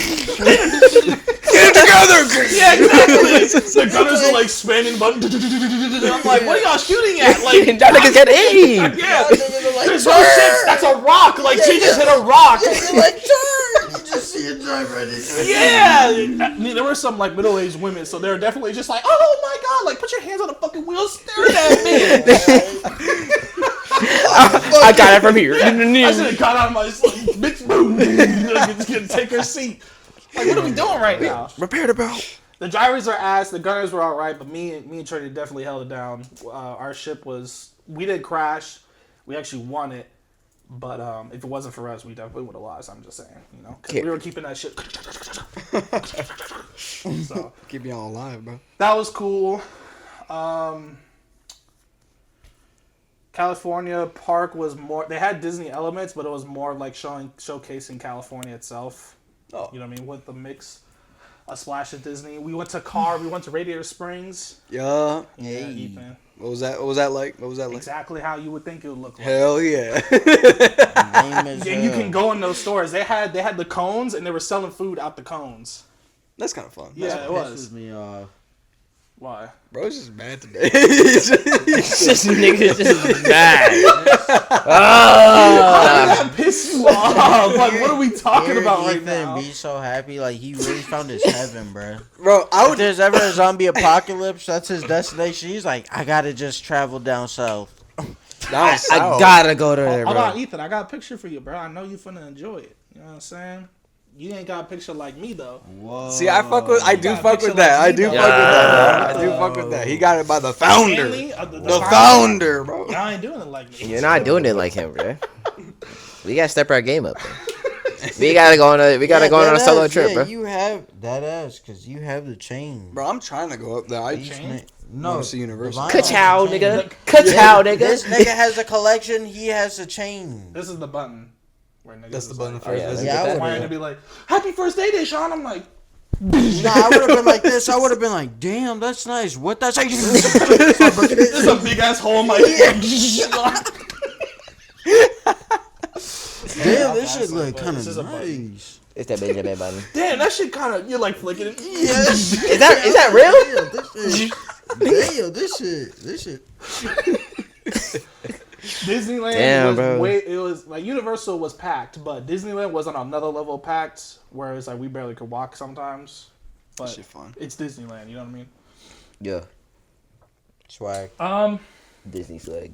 Get it together! yeah, exactly. The gunners are like spamming buttons. I'm like, what are y'all shooting at? Like, That nigga's get aim. yeah, niggas are like, there's no shit. That's a rock. Like, she just hit a rock. You're like, turn! You just see a driver and it's Yeah, I mean, there were some like middle-aged women, so they were definitely just like, "Oh my god!" Like, put your hands on the fucking wheel, staring at me. I got it from here. I should have got out of my bitch. Boom, just gonna take her seat. Like, what are we doing right now? Repair the belt. The drivers are ass. The gunners were all right, but me and Trinity definitely held it down. Our ship we did crash. We actually won it. But if it wasn't for us, we definitely would have lost. I'm just saying, because we were keeping that shit. So Keep me all alive, bro. that was cool. California Park was more. They had Disney elements, but it was more like showcasing California itself. Oh. You know what I mean? With the mix, a splash of Disney. We went to Radiator Springs. Yeah. Yeah, Ethan. What was that? What was that like? What was that like? Exactly how you would think it would look like. Hell yeah. And you can go in those stores. They had the cones, and they were selling food out the cones. That's kind of fun. Yeah, it was. Pisses me off. Why? Bro's just mad today. This nigga's just mad. How did that piss you off? Like, what are we talking about right now? Be so happy, like he really found his heaven, bro. Bro, If there's ever a zombie apocalypse, that's his destination. He's like, I gotta just travel down south. I gotta go to there, Hold bro. on, Ethan. I got a picture for you, bro. I know you finna enjoy it. You know what I'm saying? You ain't got a picture like me though. Whoa. See, I do fuck with picture that. like I do me, fuck with that. though. I do fuck with that. He got it by the founder. Stanley, The founder, bro. Y'all ain't doing it like me. You're not doing it like him, bro. We gotta step our game up, bro. We gotta go on a solo trip, bro. You have that ass, cause you have the chain. Bro, I'm trying to go up there. No, see Universal. Ka-chow, nigga. Ka-chow, nigga. This nigga has a collection. He has a chain. This is the button. Where niggas That's the is button like, first. yeah, visit. yeah, I would've Why to be like, happy first day, Deshaun? I'm like, Nah, I would have been like this. I would have been like, damn, that's nice. What that's like? this is a big ass hole in my Damn, this shit look kind This is a of button. nice. It's that Benjamin button. Damn, that shit kind of, you're like flicking it. Yes. Is that real? Damn, this shit. Disneyland Damn, was bro. it was like Universal was packed, but Disneyland was on another level packed, where it's like we barely could walk sometimes. But Shit fun. it's Disneyland, you know what I mean? Yeah. Swag. Disney swag.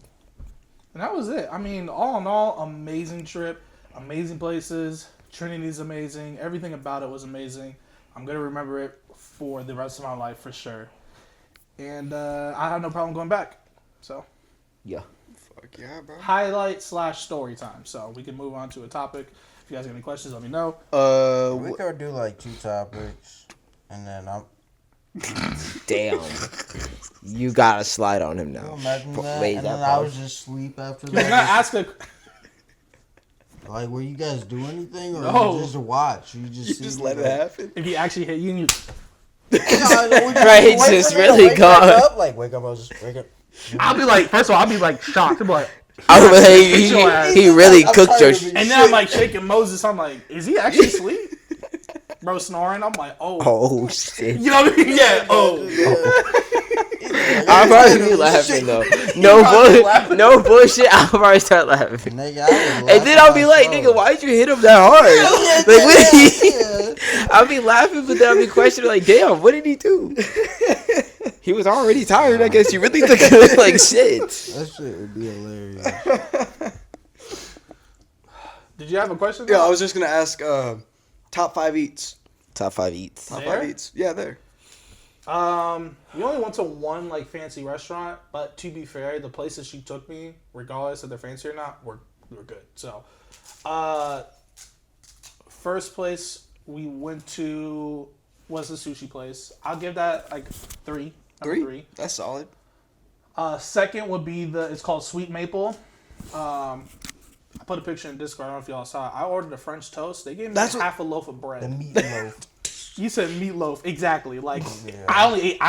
And that was it. I mean, all in all, amazing trip, amazing places. Trinity's amazing. Everything about it was amazing. I'm gonna remember it for the rest of my life for sure. And I have no problem going back. So Yeah. Fuck yeah, bro. highlight/story time. So we can move on to a topic. If you guys have any questions, let me know. We could do like 2 topics, and then I'm. Damn. You gotta slide on him Can you now. imagine that? Wait, And that then I part. was just sleep after You're gonna that. ask a. Like, will you guys do anything, or No. you just watch? You just You see just me, let it like- happen. If he actually hit you, and you. Right, Wait for just me to really wake gone. back up, like, wake up, Moses, wake up. I'll be like, first of all, I'll be like shocked. I'll be like, Oh, Hit your ass. he really I'm cooked tired your of shit. it. and then I'm like shaking Moses. I'm like, is he actually asleep? Bro, snoring. I'm like, oh. Oh, shit. You know what I mean? Yeah. Oh. I'll probably be laughing, though. No bullshit. I'll probably start laughing. Nigga, I was And then I'll be like, laughing nigga, why'd you hit him that hard? Like, what did he... I'll be laughing, but then I'll be questioning, like, damn, what did he do? He was already tired, I guess. You really took it like shit. That shit would be hilarious. Did you have a question? Yeah, I was just gonna ask. Top 5 eats. Top 5 eats. Top There? 5 eats. Yeah, there. We only went to one like fancy restaurant, but to be fair, the places she took me, regardless if they're fancy or not, were good. So, first place we went to was the sushi place. I'll give that like 3. Number 3. That's solid. Second would be it's called Sweet Maple. I put a picture in Discord. I don't know if y'all saw it. I ordered a French toast. They gave me half a loaf of The bread. meatloaf. You said meatloaf, exactly. Like Yeah. I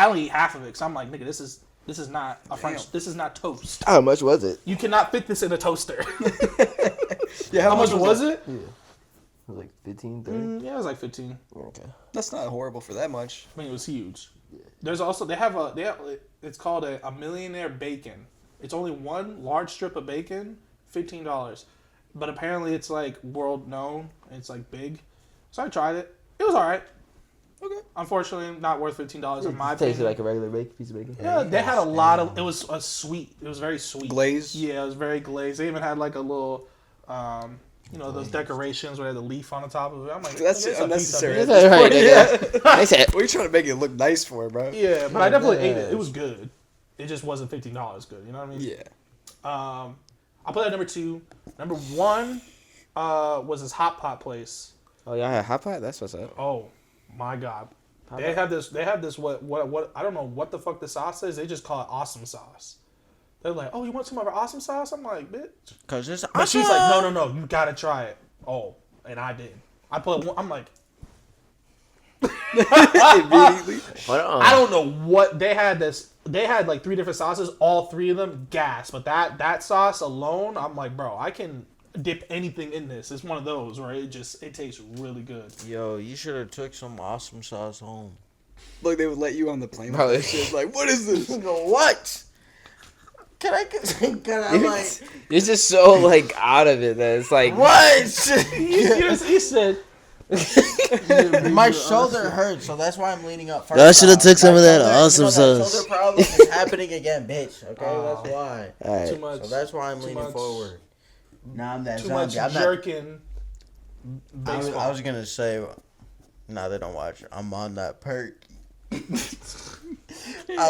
only ate half of it. Cause I'm like, nigga, this is not a French. Damn. This is not toast. How much was it? You cannot fit this in a toaster. Yeah, How much was it? Like 15, 30? Yeah, it was like 15. Okay. That's not horrible for that much. I mean, it was huge. There's also it's called a millionaire bacon. It's only one large strip of bacon, $15. But apparently it's like world known. It's like big. So I tried it. It was alright. Okay. Unfortunately, not worth $15 in my It tasted opinion. like a regular piece of bacon. Yeah, they had a lot of. It was a sweet. It was very sweet. Glazed? Yeah, it was very glazed. They even had like a little, those decorations where they had the leaf on the top of it. I'm like, That's it's a piece of unnecessary. it. That's right, nigga. They said, What are you trying to make it look nice for, bro? Yeah, but I definitely ate it. yes. It was good. It just wasn't $15 good. You know what I mean? Yeah. I'll put that number 2. Number 1 was this hot pot place. oh, y'all had hot pot? That's what's up. Oh my god. Hot They pot? have this what I don't know what the fuck the sauce is. They just call it awesome sauce. They're like, oh, you want some of our awesome sauce? I'm like, bitch. Cause it's But she's like, no, you gotta try it. Oh, and I did. I put one. I'm like, Immediately. Hold on. I don't know what they had. They had like 3 different sauces. All 3 of them gas. But that sauce alone, I'm like, bro, I can dip anything in this. It's one of those where it tastes really good. Yo, you should have took some awesome sauce home. Like they would let you on the plane. Bro. With that shit. Like, what is this? What? Can I like You're just so like out of it that it's like what? He said, My shoulder hurts, so that's why I'm leaning up. Y'all shoulda took some of that awesome that sauce. shoulder problem is happening again, bitch. Okay, Oh. that's why. All right. too much. So that's why I'm Too leaning much- forward. Nah, I'm that Too zombie. much I'm not. jerking. Baseball. I was gonna say, nah, they don't watch it. I'm on that perk. I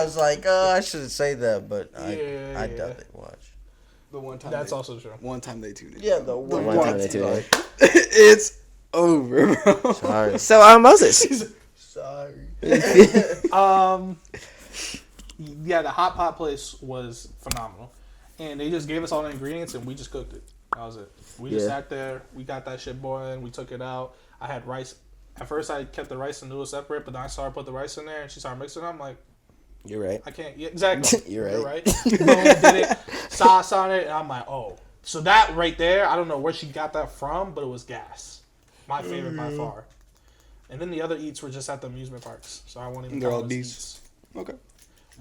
was like, I shouldn't say that, but I Yeah. doubt they watch. The one time. That's also true. One time they tuned in. Yeah, the One one time they tune in. It's over, bro. Sorry. So Moses. Sorry. Yeah, the hot pot place was phenomenal, and they just gave us all the ingredients and we just cooked it. That was it. We just Yeah. sat there. We got that shit boiling. We took it out. I had rice. At first, I kept the rice and noodles separate, but then I saw her put the rice in there, and she started mixing it. I'm like, You're right. I can't. Yeah, exactly. You're right. Boom, did it. Sauce on it, and I'm like, oh. So that right there, I don't know where she got that from, but it was gas. My favorite by far. And then the other eats were just at the amusement parks, so I won't even. They're count all those beefs. eats. Okay.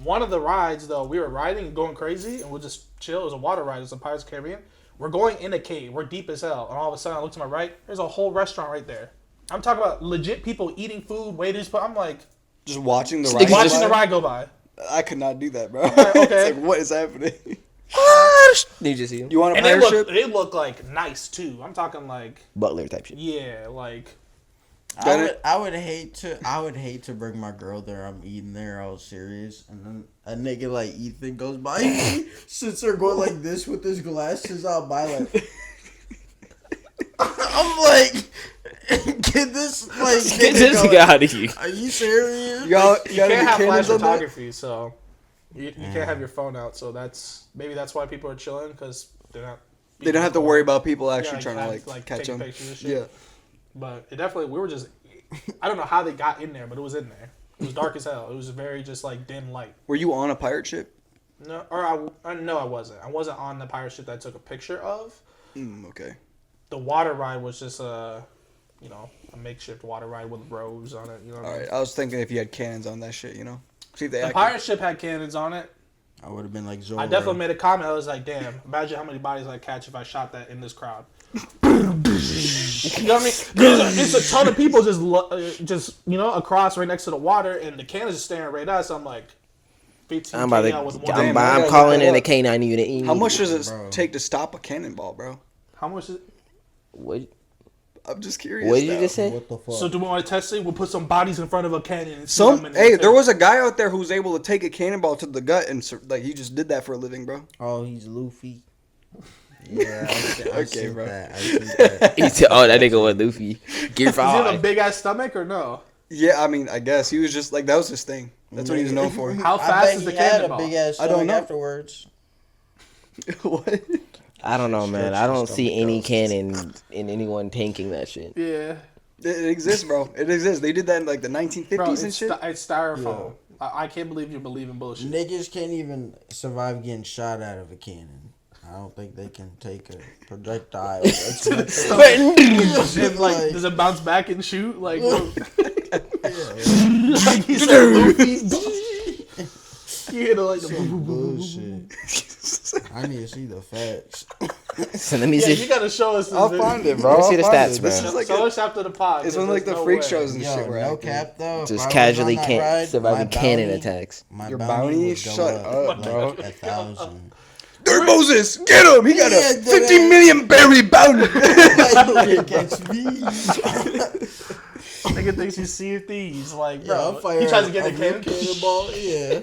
One of the rides, though, we were riding and going crazy, and we'll just chill. It was a water ride. It's a Pirates of the Caribbean. We're going in a cave. We're deep as hell. And all of a sudden, I look to my right. There's a whole restaurant right there. I'm talking about legit people eating food, waiters. But I'm like, Just watching the Niggas ride. watching just- the ride go by. I could not do that, bro. okay. It's like, what is happening? You just see him. You want a And they pirate ship? look like nice, too. I'm talking like, Butler type shit. yeah, like. I would hate to bring my girl there. I'm eating there, all serious, and then a nigga like Ethan goes by, he sits there going like this with his glasses on by like. I'm like, get this like. Get this going. guy out of here. Are you serious? Y'all, You you got can't any have flash cannons on that? photography, so you can't have your phone out. So maybe that's why people are chilling, because they're not. They don't have to worry about people Yeah, actually trying to like catch taking them. pictures and shit. Yeah. But it definitely, we were just, I don't know how they got in there, but it was in there. It was dark as hell. It was very just like dim light. Were you on a pirate ship? No, or no, I wasn't. I wasn't on the pirate ship that I took a picture of. Okay. The water ride was just a makeshift water ride with rows on it. You know what I All mean? right. I was thinking if you had cannons on that shit, you know. See if they The act. pirate ship had cannons on it. I would have been like Zorro. I definitely made a comment. I was like, damn, imagine how many bodies I'd catch if I shot that in this crowd. You know what I mean? It's a ton of people just across right next to the water, and the cannons is staring right at us. I'm like, 15 I'm about KO with to. one. Damn, I'm I gotta calling look in that a up. canine unit. How much does it Bro. take to stop a cannonball, bro? How much is it? What? I'm just curious. What did you now. just say? What the fuck? So do we want to test it? We'll put some bodies in front of a cannon and see how many Hey, they there take. was a guy out there who's able to take a cannonball to the gut and like he just did that for a living, bro. Oh, he's Luffy. Yeah, I Okay, see bro. that. I see that. He said, "Oh, that nigga was Luffy." Gear Does he have a 5. big ass stomach or no? Yeah, I mean, I guess he was just like that was his thing. That's what he was known for. How I fast bet is the he had cannonball? a big ass I don't stomach know. afterwards. What? I don't know, man. Stretch I the don't see stomach any out. cannon in anyone tanking that shit. Yeah. It exists, bro. It exists. They did that in like the 1950s Bro, and it's, shit. it's styrofoam. I can't believe you believe in bullshit. Niggas can't even survive getting shot out of a cannon. I don't think they can take a projectile. That's what And, like, does it bounce back and shoot? Like, like he said, Luffy. You hit it like the some bullshit. I need to see the facts. So let me Yeah, you see. gotta show us. This I'll video. find it, bro. Let me see I'll the find stats, it. bro. This is like Show a, us after the pod. it's 'cause one of like there's the no freak way. shows and Yo, shit. We're no acting. cap though. Just If I was casually on that can't ride, surviving my cannon bounty- attacks. My Your bounty bounty? would go Shut up, up, bro. 1,000. Dirt Moses, get him! He got Yeah, a that 50 ass. million berry bounty. Against me. Nigga thinks you see thieves. Like, Yeah, bro, I'm firing he tries to get a the real cannon. cannonball. Yeah.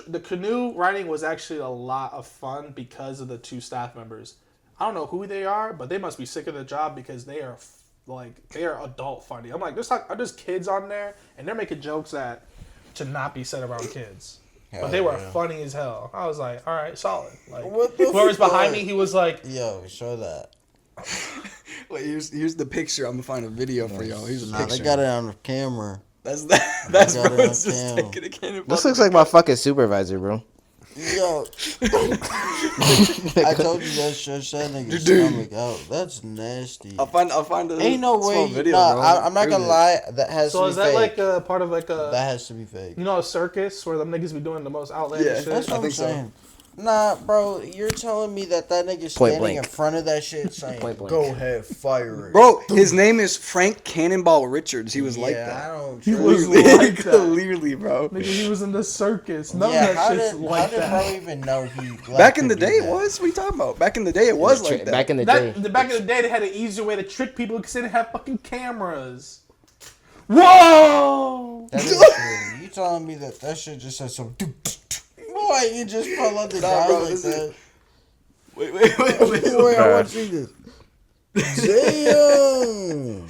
The canoe riding was actually a lot of fun because of the two staff members. I don't know who they are, but they must be sick of their job because they are adult funny. I'm like, there's kids on there, and they're making jokes that should not be said around kids. But they were funny as hell. I was like, all right, solid. Like, What the whoever's behind fuck? me, he was like, Yo, show that. Wait, here's the picture. I'm gonna find a video for y'all. Here's a Nah, picture. they got it on the camera. That's got bro. it on It's just camera. taking a cannonball. This looks like my fucking supervisor, bro. Yo, I told you that shit that nigga's stomach out. That's nasty. I'll find the Ain't no small way. video, Nah, bro. I'm not Prove gonna it. lie. That has So to be is that fake. like a part of like a That has to be fake. you know a circus where them niggas be doing the most outlandish Yeah, shit? That's what I I'm think so. saying. Nah, bro, you're telling me that nigga's Point standing in blank. front of that shit saying, Point blank. "Go ahead, fire it." Bro, his name is Frank Cannonball Richards. He was like I that. don't. He trust was it. like that. Clearly, bro. Nigga, he was in the circus. None Yeah, of that shit's like how did that. bro even know he? Like, Back in the could do day, it that? was. What are you talking about? Back in the day, it was like that. Back in the day. Back in the day, they had an easier way to trick people because they didn't have fucking cameras. Whoa! That is true. You telling me that shit just said some? Boy, you just fell out the Nah, ground bro, like this is- that. Wait. Wait, I want to see this. Damn.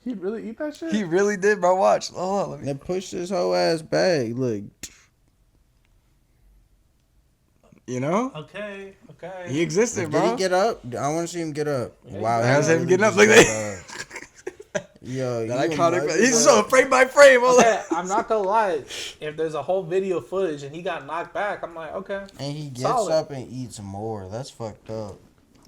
He really eat that shit? He really did, bro. Watch. Hold on, let me. Then push this whole ass back. Look. You know, Okay. he existed, Did bro. he get up? I want to see him get up. Wow. That's he him getting up just like got up. Yo, That you iconic. imagine He's that? so frame by frame. Hold on. Okay, I'm not gonna lie. If there's a whole video footage and he got knocked back, I'm like, okay. And he gets Solid. up and eats more. That's fucked up.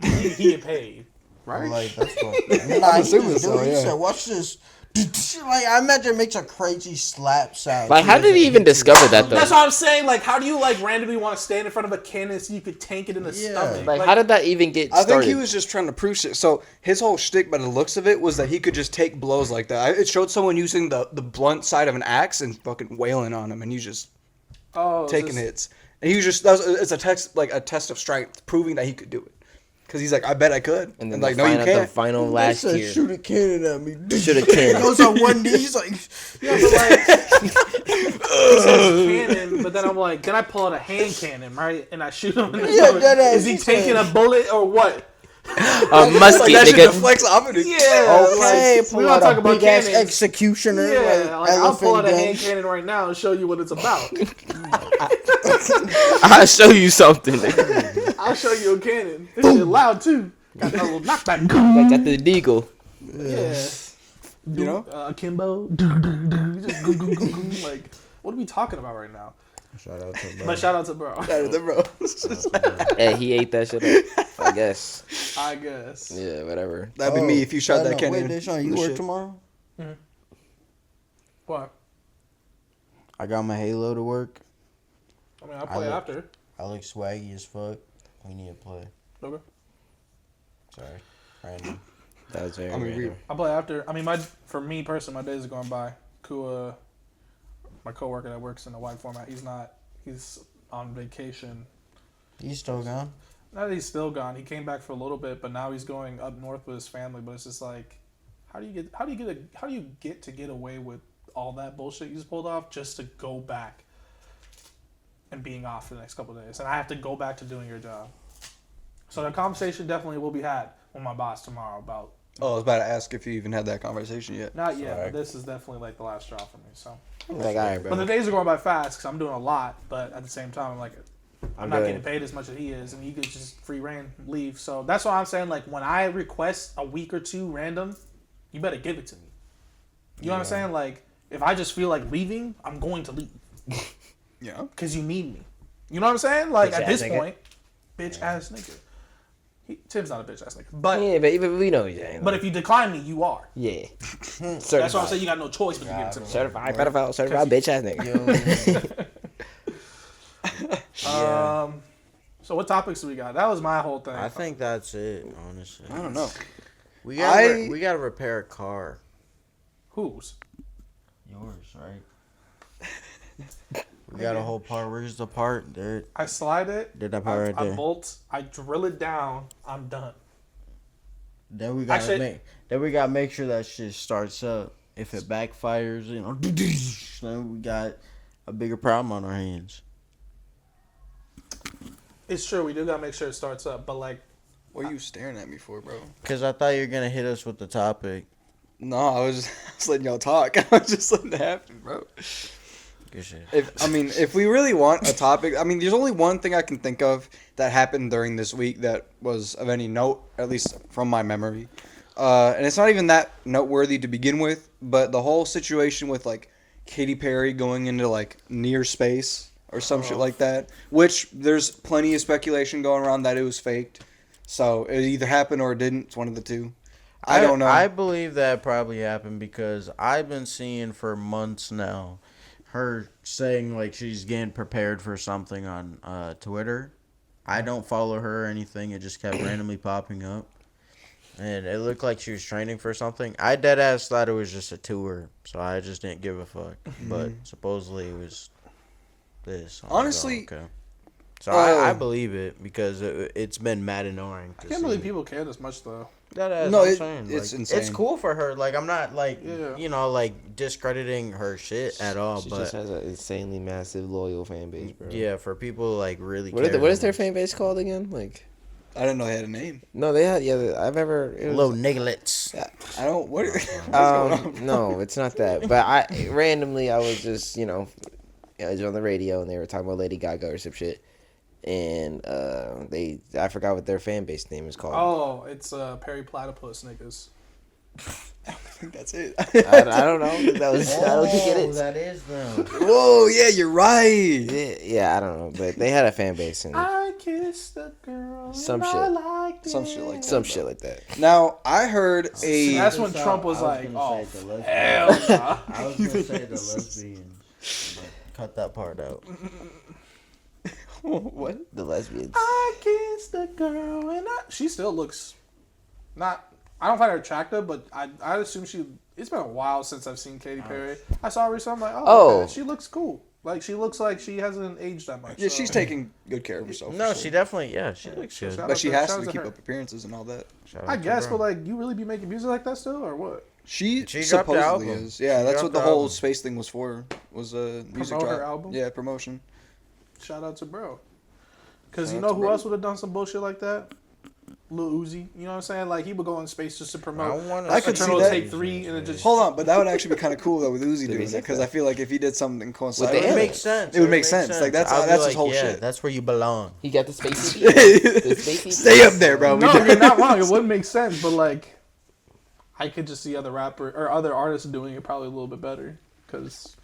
He get paid. Right? Like, that's fucked up. Nah, he assuming just so, do it. He yeah. said, watch this. Like, I imagine it makes a crazy slap sound. Like, how did he even discover that though? That's what I'm saying. Like, how do you like randomly want to stand in front of a cannon so you could tank it in the Yeah. stomach? Like, how did that even get I started? think he was just trying to prove shit. So his whole shtick, by the looks of it, was that he could just take blows like that. It showed someone using the blunt side of an axe and fucking wailing on him, and he's just taking hits. And he was just it's a test of strength, proving that he could do it. Because he's like, I bet I could. and then like, the no, you final, can't. the final They last said, year. shoot a cannon at me. Shoot a cannon. Goes on one knee. He's like, Yeah, but like, he says cannon, but then I'm like, then I pull out a hand cannon, right? And I shoot him in the Yeah, stomach. that ass, Is he he taking said. a bullet or what? A musket, Like, that shit nigga. deflects off of it. Yeah, okay, like, pull we out don't talk a about big ass cannons. executioner. Yeah, like I'll pull out a elephant hand gun. cannon right now and show you what it's about. I'll show you something. Nigga. I'll show you a cannon. This shit loud too. Got that little knockback. Like got the deagle. Yeah. You know? Kimbo. Just goo, goo, goo, goo. Like, what are we talking about right now? Shout out to bro. But shout out to bro. Bro. Hey, he ate that shit up. I guess. I guess. Yeah, whatever. That'd be me if you shot that cannon. Wait, Deshaun, you The work shit. tomorrow? What? I got my Halo to work. I mean, I'll play look- after. I look swaggy as fuck. We need to play. Okay. Sorry. Random. That was very I mean, random. I'll play after. I mean, for me personally, my days are going by. Kua, my coworker that works in the white format, he's on vacation. You still gone? Not that he's still gone. He came back for a little bit, but now he's going up north with his family. But it's just like, how do you get away with all that bullshit you just pulled off just to go back and being off for the next couple of days, and I have to go back to doing your job. So the conversation definitely will be had with my boss tomorrow about. Oh, I was about to ask if you even had that conversation yet. Not yet, Sorry. but this is definitely like the last straw for me. So, Like, all right, but the bro. days are going by fast because I'm doing a lot, but at the same time, I'm like, I'm not doing- getting paid as much as he is, and he could just free reign leave. So that's why I'm saying, like, when I request a week or two random, you better give it to me. You know what I'm saying? Like, if I just feel like leaving, I'm going to leave Yeah. because you need me. You know what I'm saying? Like, Bitch at this ass nigga. point, bitch ass nigga. Tim's not a bitch ass nigga, but Yeah, but even we know you ain't. but if you decline me, you are. Yeah. That's why I'm Certified. saying you got no choice but to give it to me. Certified pedophile, certified bitch ass nigga. Yo. So what topics do we got? That was my whole thing. I think that's it, honestly. I don't know. We gotta repair a car. Whose? Yours, right? We got a whole part. Where's the part? There. I slide it. Did that part right I there. bolt. I drill it down. I'm done. Then we gotta Actually- make sure that shit starts up. If it backfires, you know, then we got a bigger problem on our hands. It's true. We do gotta make sure it starts up. But like, What are you staring at me for, bro? Cause I thought you were gonna hit us with the topic. No, I was just letting y'all talk. I was just letting it happen, bro. Good shit. If we really want a topic, I mean, there's only one thing I can think of that happened during this week that was of any note, at least from my memory. And it's not even that noteworthy to begin with, but the whole situation with, like, Katy Perry going into, like, near space, or some shit like that. Which there's plenty of speculation going around that it was faked. So it either happened or it didn't. It's one of the two. I don't know. I believe that probably happened because I've been seeing for months now her saying like she's getting prepared for something on Twitter. I don't follow her or anything. It just kept randomly popping up. And it looked like she was training for something. I deadass thought it was just a tour, so I just didn't give a fuck. But supposedly it was this. Honestly, okay. So I believe it because it's been mad annoying. I can't believe people care this much though. It's like, insane. It's cool for her. Like I'm not like like discrediting her shit at all. She but just has an insanely massive loyal fan base, bro. yeah, for people like really. What is their fan base called again? Like. I didn't know they had a name. No, they had. Yeah, I've ever. Little nigglets. I don't. What? No, it's not that. But I was just I was on the radio and they were talking about Lady Gaga or some shit, and I forgot what their fan base name is called. Oh, it's Perry Platypus niggas. I think that's it. I don't know. That was. I don't think it is. That is them. Whoa, yeah, you're right. Yeah, I don't know, but they had a fan base and I kissed the girl. Some and shit. I liked Some it. shit like that. some shit like that. Now I heard a. That's when Trump was like, "Oh, hell nah." I was gonna say the lesbians. But cut that part out. What? The lesbians. I kissed the girl, and she still looks not. I don't find her attractive, but I assume she. It's been a while since I've seen Katy Perry. I saw her recently. I'm like, okay, she looks cool. Like she looks like she hasn't aged that much. Yeah, so. she's taking good care of herself. No, for she sure. definitely. Yeah, she looks good. Shout But out she to- has shout to out to keep her. up appearances and all that. Shout out I to guess, bro. but like, you really be making music like that still, or what? She dropped the supposedly album. is. Yeah, She that's dropped what the the whole album. space thing was for. Was a music Promote her drop. album? Yeah, promotion. Shout out to bro. Because Shout you out know to who bro. else would have done some bullshit like that? Lil Uzi. You know what I'm saying? Like he would go in space just to promote. I could see Eternal that. Take 3 and it just. Hold on, but that would actually be kind of cool though with Uzi Did doing we that say because that? I feel like if he did something coincide, With the It aliens. makes sense. It would make sense. Like, that's I'll be his whole yeah, shit. That's where you belong. He got the spacey. The spacey. Stay up there, bro. No, you're not wrong. It wouldn't make sense, but like, I could just see other other artists doing it probably a little bit better, because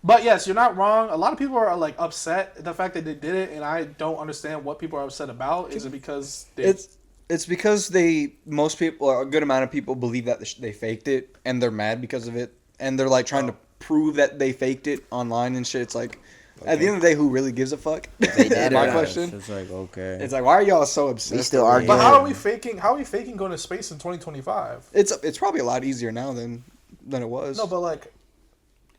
But yes, you're not wrong. A lot of people are like upset at the fact that they did it, and I don't understand what people are upset about. Is it because It's because most people, or a good amount of people, believe that they faked it, and they're mad because of it, and they're like trying to prove that they faked it online and shit. It's like, at the end of the day, who really gives a fuck? They That's did my or not. question. It's like okay. It's like, why are y'all so obsessed? We still with it? argue. But how are we faking? How are we faking going to space in 2025? It's probably a lot easier now than it was. No, but like,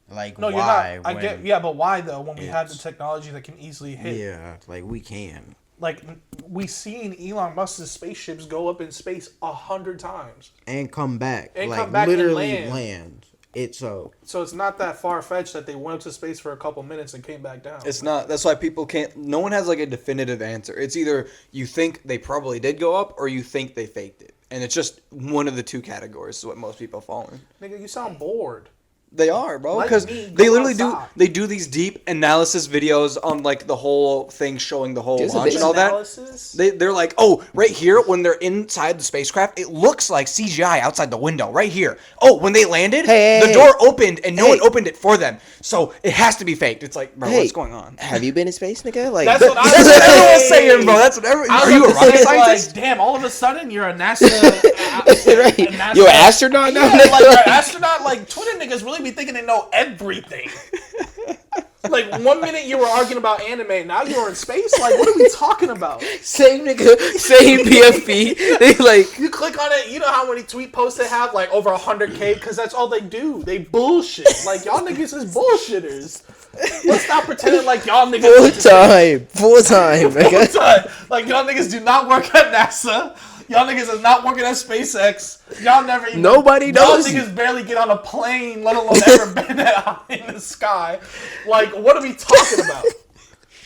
why? no, you're not. I when- get, yeah, but why though? When we have the it's- technology that can easily hit. Yeah, like we can. Like we seen Elon Musk's spaceships go up in space 100 times, And come back. And like come back and literally land. land. It's so. so it's not that far fetched that they went up to space for a couple minutes and came back down. It's not. That's why people can't. No one has like a definitive answer. It's either you think they probably did go up, or you think they faked it, and it's just one of the two categories. Is what most people fall in. Nigga, you sound bored. They are, bro, Like because me, they go literally outside. they do these deep analysis videos on like the whole thing, showing the whole There's a launch big and all that. Analysis? They're like, oh, right here when they're inside the spacecraft, it looks like CGI outside the window, right here. Oh, when they landed, Hey, the hey, door opened and no hey. one opened it for them, so it has to be faked. It's like, bro, Hey. what's going on? Have you been in space, nigga? Like That's what I That's was what everyone's saying. saying, bro. That's what everyone. I was Are you a about to rocket say, scientist? Like, damn, all of a sudden you're a NASA. right. a NASA You an astronaut now? Yeah, nigga? like an astronaut. Like Twitter niggas really be thinking they know everything. Like 1 minute you were arguing about anime, now you're in space. Like what are we talking about? Same nigga, same PFP. They like. You click on it, you know how many tweet posts they have, like over 100K, because that's all they do. They bullshit. Like y'all niggas is bullshitters. Let's stop pretending like y'all niggas. Full time, nigga. Full time. Like y'all niggas do not work at NASA. Y'all niggas is not working at SpaceX. Y'all never even. Nobody Y'all knows. niggas barely get on a plane, let alone ever been high in the sky. Like, what are we talking about?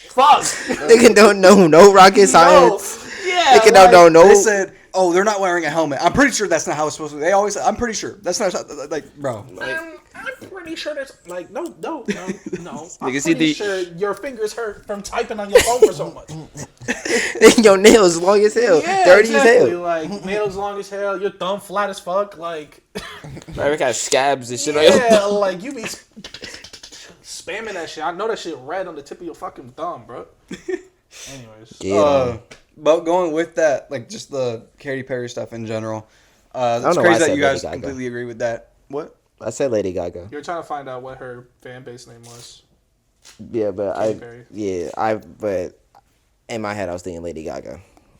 Fuck. Nigga don't know no rocket science. Yeah. Nigga don't know no. They said, oh, they're not wearing a helmet. I'm pretty sure that's not how it's supposed to be. They always say, I'm pretty sure. That's not, like, bro. I'm pretty sure there's like no. I'm Nigga, see pretty the- sure your fingers hurt from typing on your phone for so much. Your nails long as hell, Yeah, dirty exactly. as hell. Like nails long as hell, your thumb flat as fuck. Like Right, we got scabs and shit on your yeah, like you be spamming that shit. I know that shit red on the tip of your fucking thumb, bro. Anyways. But going with that, like just the Katy Perry stuff in general, it's know why I crazy that said you guys Lady Gaga. completely agree with that. What? I said Lady Gaga. You're trying to find out what her fan base name was. Yeah, but Katy Perry. but in my head I was thinking Lady Gaga.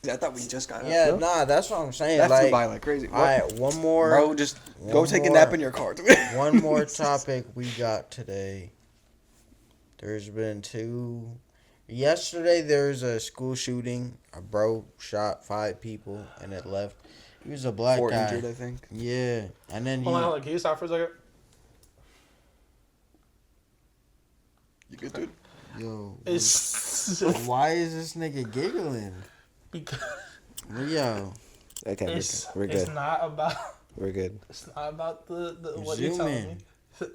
I thought we just got Yeah, up. nah, that's what I'm saying. That like, flew by like crazy. all right, one more. Bro, just go one take a more. nap in your car. One more topic we got today. There's been 2. Yesterday there was a school shooting. A bro shot 5 people and it left. He was a black 4 guy. injured, I think. Yeah, and then he. Hold on, can you stop for a second? You good, dude? Yo, It's why is this nigga giggling? because Yo, Okay, it's we're good. It's not about. We're good. It's not about the what Zoom you're telling in. me.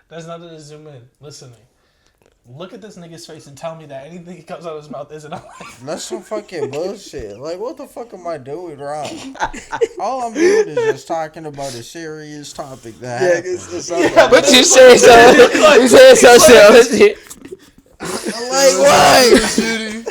There's nothing to zoom in. Listen to me. Look at this nigga's face and tell me that anything that comes out of his mouth isn't alright. that's some fucking bullshit. Like, what the fuck am I doing wrong? All I'm doing is just talking about a serious topic that happened. it's not But you say so. You say so serious. Like, why?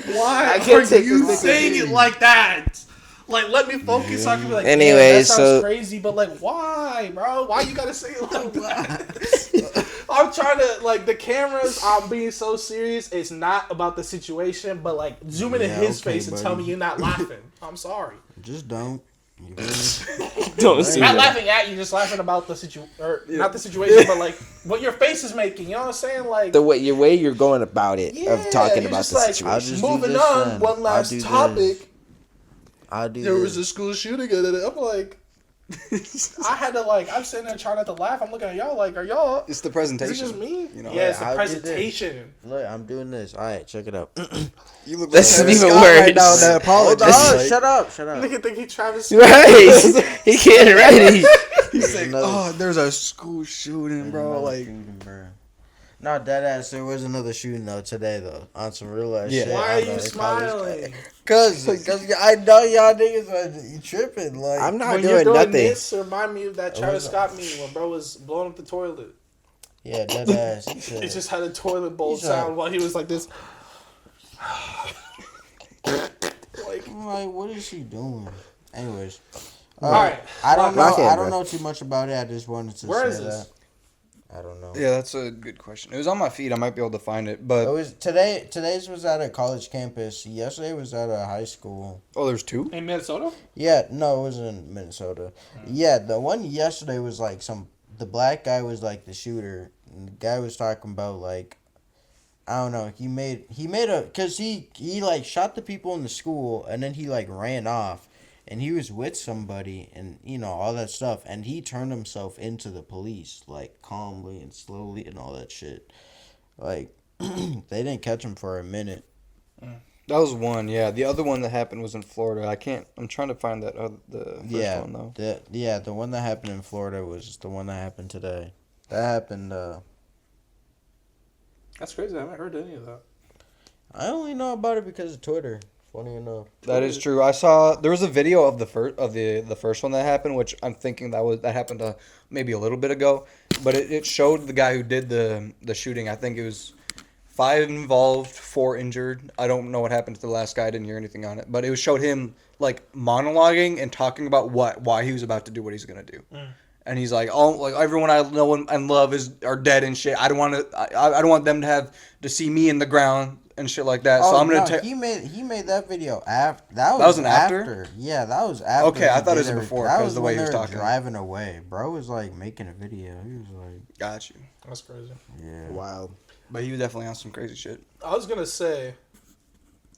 Why I can't take you this saying it like that? Like, let me focus. So I can be like, Anyways, that sounds so- crazy, but like, why, bro? Why you gotta say it like that? I'm trying to like the cameras. I'm being so serious. It's not about the situation, but like zoom in Yeah, his okay, face and tell me buddy. you're not laughing. I'm sorry. Just don't. You feel me? Don't see Not that. laughing at you, just laughing about the situation, or not the situation, but like what your face is making. You know what I'm saying? Like The way you're going about it of talking you're about just the like, situation. I'll just do moving this on. then. One I'll last do this. topic. I'll do There was this. a school shooting, and I'm like, I had to like, I'm sitting there trying not to laugh. I'm looking at y'all like, are y'all? It's the Is presentation. it just me? You know? Yeah, it's the I'll do this. presentation. Look, I'm doing this. All right, check it out. You look This like is Travis even Scott right worse. now. That Hold apologist. on, Like, shut up, shut up. Nigga think he Travis. Right. He getting ready. he's like, Another- oh, there's a school shooting, bro. Like, No, dead ass. There was another shooting though today though on some real ass Yeah. shit. Why on are you the college- smiling? Cause I know y'all niggas are tripping. Like, I'm not When you're doing doing nothing. this, remind me of that Travis was- Scott meme when bro was blowing up the toilet. Yeah, dead ass. He said, It just had a toilet bowl He's sound while he was like this. Like, I'm like, what is she doing? anyways, alright. I don't know. Lock in, I don't bro. know too much about it. I just wanted to Where say is this? that. I don't know. yeah, that's a good question. It was on my feed. I might be able to find it, It but was today. Today's was at a college campus. Yesterday was at a high school. oh, there's 2. In Minnesota? Yeah, no, it was in Minnesota. Yeah, the one yesterday was like the black guy was like the shooter. And the guy was talking about like, I don't know. He made cause he like shot the people in the school and then he like ran off, and he was with somebody and you know all that stuff, and he turned himself into the police like calmly and slowly and all that shit. Like they didn't catch him for a minute. That was one. Yeah, the other one that happened was in Florida. I'm trying to find that the first Yeah, one though. the one that happened in Florida was the one that happened today. That happened. That's crazy. I haven't heard any of that. I only know about it because of Twitter. Funny enough. That is true. I saw there was a video of the first one that happened, which I'm thinking that happened maybe a little bit ago, but it showed the guy who did the shooting. I think it was 5 involved, 4 injured. I don't know what happened to the last guy. I didn't hear anything on it, but it showed him like monologuing and talking about why he was about to do what he's gonna do. And he's like, oh, like everyone I know and love are dead and shit. I don't want them to see me in the ground and shit like that. So I'm gonna take. He made that video after. That was an after? Yeah, that was after. Okay, I he thought it did was everything. before, That 'cause was the way when he was they were talking. driving away. Bro was like making a video. He was like, Got you. That's crazy. yeah. Wild. But he was definitely on some crazy shit. I was gonna say,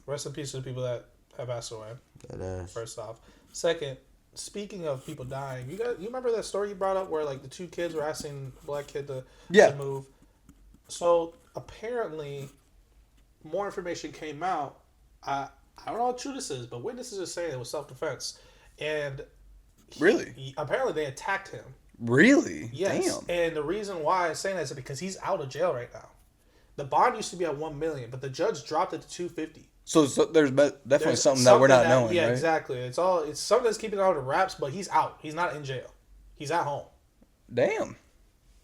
rest in peace to the people that have passed away. That ass. First off, second, speaking of people dying, you remember that story you brought up where like the 2 kids were asking the black kid to move. So apparently, more information came out. I don't know how true this is, but witnesses are saying it was self-defense, and Really? apparently they attacked him. Really? Yes, Damn. and the reason why I'm saying that is because he's out of jail right now. The bond used to be at $1 million, but the judge dropped it to $250. So there's definitely There's something that we're not knowing, Yeah, right? exactly. It's something that's keeping it under wraps, but he's out. He's not in jail. He's at home. Damn.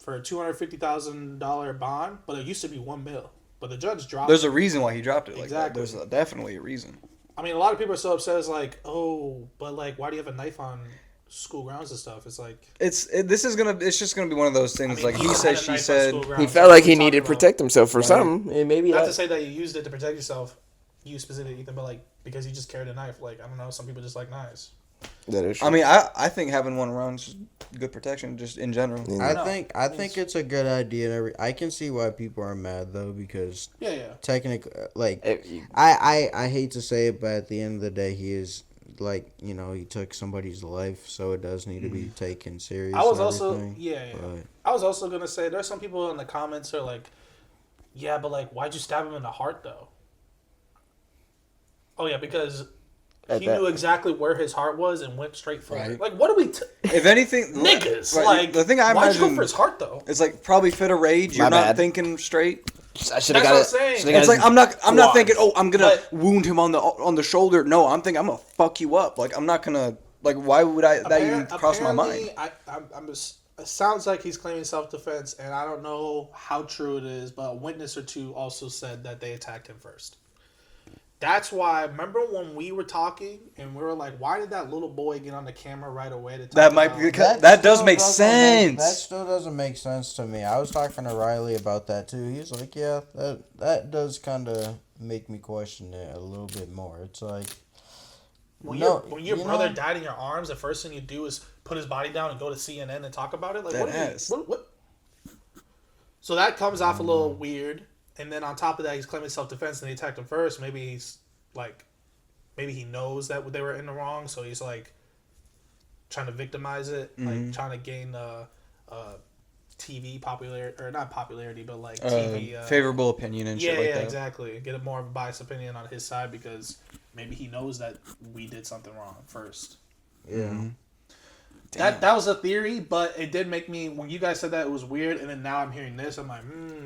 for a $250,000 bond, but it used to be $1 million. But the judge dropped. There's a reason why he dropped it. Like Exactly. that. There's definitely a reason. I mean, a lot of people are so upset. It's like, oh, but like, why do you have a knife on school grounds and stuff? It's like It's just gonna be one of those things. I mean, like he had said, a she knife on said. school He grounds, felt so like what he are we needed to talking about? protect himself for something, and maybe Not that. to say that you used it to protect yourself, you specifically, Ethan, but like because you just carried a knife. Like I don't know, some people just like knives. That is true. I mean, I think having one around is just good protection, just in general. Yeah. I think it's a good idea. I can see why people are mad though, because Yeah. technically, like, If you- I hate to say it, but at the end of the day, he is like, you know, he took somebody's life, so it does need to be taken serious. I was and also everything, but- I was also gonna say there's some people in the comments who are like, yeah, but like, why'd you stab him in the heart though? Oh yeah, because he knew exactly where his heart was and went straight for it. Right. Like, what are we? If anything, Niggas, right, like, the thing I why'd you go imagine for his heart though? it's like probably fit of rage. You're My not bad. thinking straight. I should have That's got what it. I'm saying. should've got It's like his I'm not quads. thinking. Oh, I'm gonna But- wound him on the shoulder. No, I'm thinking I'm gonna fuck you up. Like I'm not gonna. Like why would that even cross my mind? I'm just. It sounds like he's claiming self-defense, and I don't know how true it is, but a witness or two also said that they attacked him first. That's why. Remember when we were talking and we were like, "Why did that little boy get on the camera right away?" To talk That might be about- that does still make doesn't sense. that still doesn't make sense to me. I was talking to Riley about that too. He's like, yeah, that does kind of make me question it a little bit more. It's like, When no, your you brother know- died in your arms, the first thing you do is put his body down and go to CNN and talk about it. Like, That what, are you, ass. what? So that comes off a little weird. And then on top of that, he's claiming self-defense and they attacked him first. Maybe he's like, maybe he knows that they were in the wrong, so he's like trying to victimize it, like trying to gain TV popularity, or not popularity, but like TV favorable opinion and shit like that. exactly. Get a more of a biased opinion on his side because maybe he knows that we did something wrong first. yeah. That was a theory, but it did make me, when you guys said that, it was weird, and then now I'm hearing this, I'm like,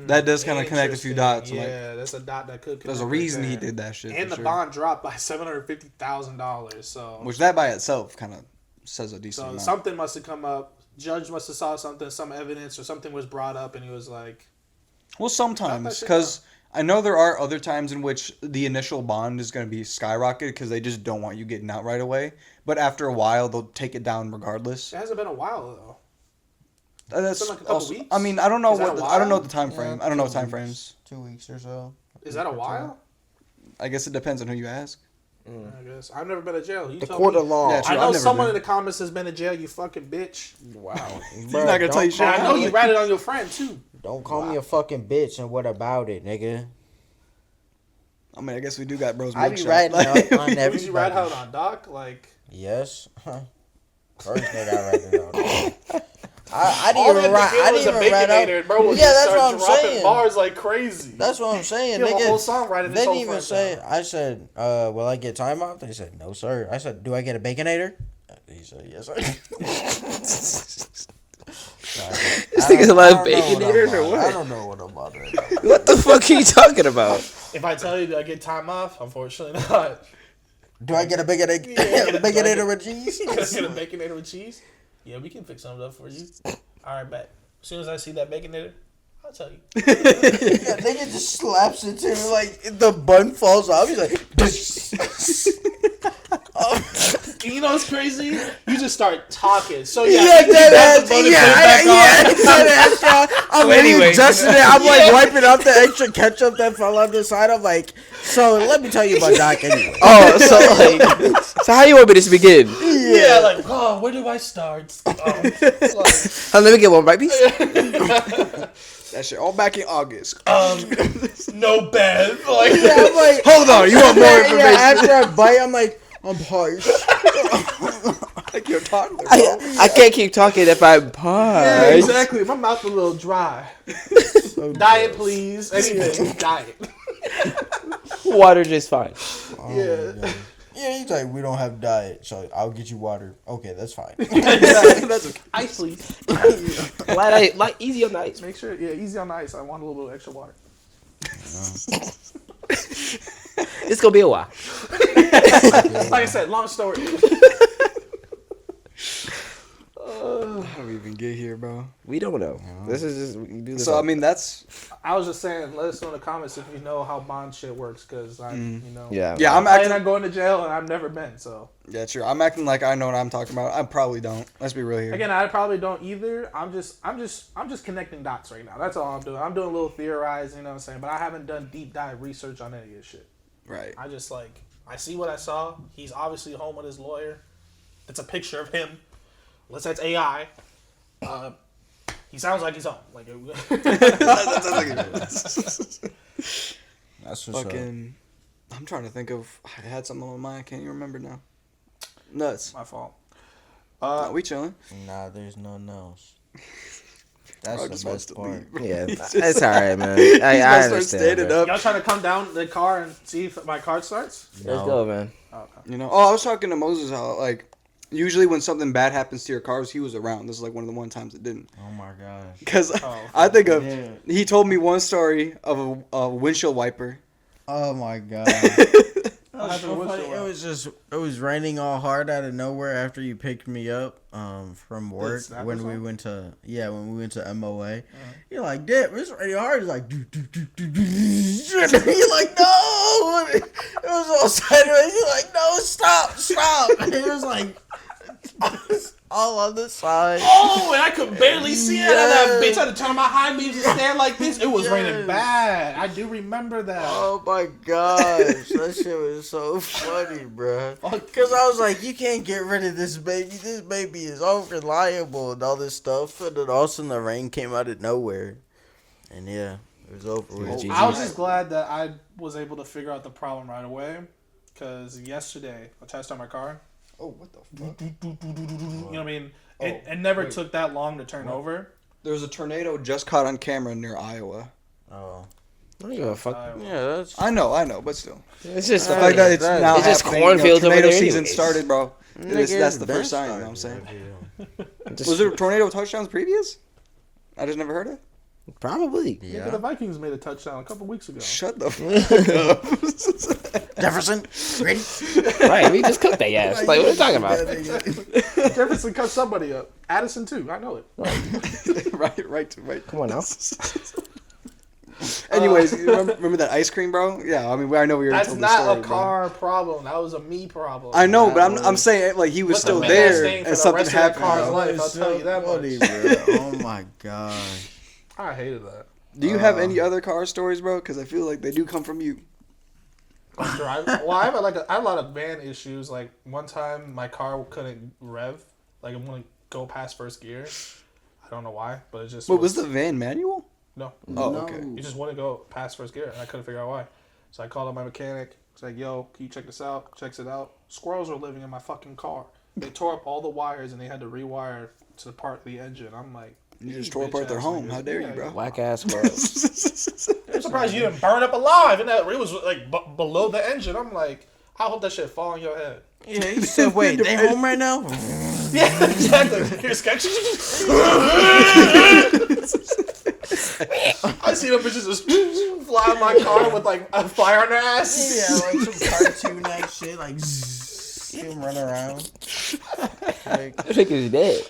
That does kinda connect a few interesting. dots, Yeah, like, that's a dot that could connect. There's a right reason he there. did that shit. And for the sure. bond dropped by $750,000, so Which that by itself kind of says a decent so amount. something must have come up. Judge must have saw something, some evidence, or something was brought up, and he was like, Well, sometimes, Not that because I know there are other times in which the initial bond is going to be skyrocketed because they just don't want you getting out right away. But after a while, they'll take it down regardless. it hasn't been a while though. That's been like a couple also, weeks? I mean, I don't know Is that what a I don't know while? the time frame. I don't know what time frames. 2 weeks or so. Is that a while? I guess it depends on who you ask. I guess I've never been to jail. You The tell court me. of law. Yeah, I true. know I've never someone been. in the comments has been to jail. You fucking bitch. Wow. He's not gonna tell you shit. I know you ratted on your friend too. Don't call me a fucking bitch, and what about it, nigga? I mean, I guess we do got bros. I be mugshot. writing Like, up on Who's you everybody. rat out on, Doc? Like Yes. First nigga I read it out. I all didn't they even had write. to get I was a didn't even write baconator, out. bro. Was Yeah, just that's start what I'm dropping saying. bars like crazy. That's what I'm saying. You have a Nigga, whole song writing this they whole didn't even front say. down. I said, "Will I get time off?" They said, "No, sir." I said, "Do I get a baconator?" He said, "Yes, sir." This nigga's allowed baconators or I what? don't know what I'm about right now. What the fuck are you talking about? If I tell you, do I get time off? Unfortunately not. Do I get a baconator? Yeah. Baconator with cheese? Can I get a baconator with cheese? Yeah, we can fix something up for you. All right, bet. As soon as I see that baconator, I'll tell you. Yeah, nigga just slaps it to me like the bun falls off. He's like, You know what's crazy? You just start talking. So yeah, you grab the bun and put it back on. I'm anyway. readjusting it. I'm like wiping off the extra ketchup that fell on the side. I'm like, so let me tell you about Doc anyway. Oh, so how you want me to begin? Yeah, like, oh, where do I start? Like, Let me get one bite piece. that shit all back in August. no bed. Like, Yeah, I'm like, Hold on, you want more yeah, information? after I bite, I'm like, I'm parched. Like you're talking. I can't keep talking if I'm yeah, parched. exactly. My mouth's a little dry. Diet, please. Anything. Diet. Water just fine. Yeah. Yeah, he's like, we don't have diet, so I'll get you water. Okay, that's fine. That's okay. Ice, please. Like easy on the ice. Make sure, yeah, easy on the ice. I want a little bit extra water. It's gonna be a while. Like I said, long story. How do we even get here, bro? We don't know. This is just we do this. So I mean, that's I was just saying, let us know in the comments if you know how bond shit works, because yeah. I'm I'm acting. going to jail and I've never been. So Yeah, true. I'm acting like I know what I'm talking about. I probably don't. Let's be real here. again, I probably don't either. I'm just connecting dots right now. That's all I'm doing. I'm doing a little theorizing, you know what I'm saying? But I haven't done deep dive research on any of this shit. Right. I just I see what I saw. He's obviously home with his lawyer. It's a picture of him. Unless that's AI. He sounds like he's home. Like That's what's fucking. I'm trying to think of. I had something on my mind. I can't even remember now. Nuts. my fault. We chilling. up. Nah, there's nothing else. That's Bro the just wants best to part. leave, bro. Yeah, He's just it's all right, man. He's I gonna start understand. standing bro. up. Y'all trying to come down the car and see if my car starts? Let's go, man. You know. Oh, I was talking to Moses how usually when something bad happens to your cars, he was around. This is like one of the one times it didn't. Oh my gosh. Because Oh. I think of Yeah. he told me one story of a windshield wiper. Oh my god. What happened with It was raining all hard out of nowhere after you picked me up from work snap or when we something? went to MOA. You're like, damn, it's raining hard. He's like, do. You're like, no. It was all sideways. You're like, no, stop. And it was like all on the side. Oh, and I could barely see it. And that Yes. bitch had to turn on my high beams and stand like this. It was raining bad. I do remember that. Oh my gosh, that shit was so funny, bro. Because I was like, you can't get rid of this baby. This baby is unreliable and all this stuff. And then all of a sudden the rain came out of nowhere. And yeah, it was over with. GG. I was just glad that I was able to figure out the problem right away. Because yesterday, I tried to start my car. Oh, what the fuck? You know what I mean? It never took that long to turn over. There was a tornado just caught on camera near Iowa. Oh. I don't give a fuck. Yeah, that's... I know, but still. It's just The fact that it's now it's just happening, cornfields over tornado there season anyways. started, bro. Nigga, That's the it's been first sign, you know what I'm started, saying? Just- Was there tornado touchdowns previous? I just never heard it. Probably. Maybe the Yeah. Vikings made a touchdown a couple weeks ago. Shut the fuck up. Jefferson, ready? Right, we just cooked that ass. Like, what are you talking about? Jefferson cut somebody up. Addison too. I know it. right. Come on now. Anyways, you remember that ice cream, bro? Yeah, I mean, I know we already That's told the not story, a bro. car problem. That was a me problem. I know, but I'm saying like he was What's still the there staying for and the something rest of the happened. car's bro. life, I'll tell you that funny, much. bro. Oh my gosh. I hated that. Do you have any other car stories, bro? Because I feel like they do come from you. Well, I have I have a lot of van issues. Like one time, my car couldn't rev. Like it wouldn't go past first gear. I don't know why, but it just. What was the van manual? No. Oh, No. okay. You just wouldn't go past first gear, and I couldn't figure out why. So I called up my mechanic. It's like, yo, can you check this out? Checks it out. Squirrels are living in my fucking car. They tore up all the wires, and they had to rewire to part of the engine. I'm like, You just tore apart their home. How dare you, bro? Whack ass squirrels. I'm surprised you didn't burn up alive, and that it was like below the engine. I'm like, I hope that shit fall on your head. Yeah, he said, wait, they home right now? Yeah, exactly. Here's sketch. I see them bitches just fly in my car with like a fire on their ass. Yeah, like some cartoon-like shit, like see him run around. Like, I think he's dead.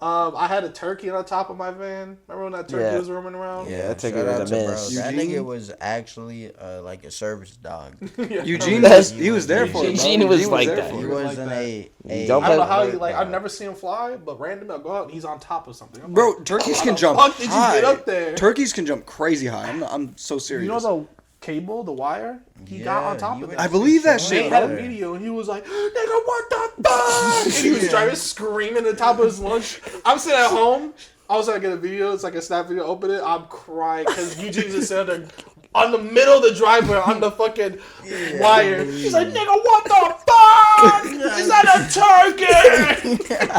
I had a turkey on top of my van. Remember when that turkey Yeah. was roaming around? Yeah, I think shout it was out a to bro. mess. That Eugene? nigga was actually like a service dog. Eugene, That's- he was there for it. bro. Eugene was like there that. for He it. wasn't a Don't I don't know play- how he like. I've never seen him fly, but randomly I'll go out and he's on top of something. I'm Bro, like, turkeys how can the jump fuck did you high. get up there? Turkeys can jump crazy high. I'm so serious. You know the cable, the wire? He got on top of it. it. I believe that They shit, had a bro. video and he was like, nigga, what the fuck? And he was driving, screaming at the top of his lungs. I'm sitting at home. I was trying to get a video. It's like a snap video. Open it. I'm crying because Eugene's just sitting there on the middle of the driveway on the fucking wire. He's like, nigga, what the fuck? Is that a turkey?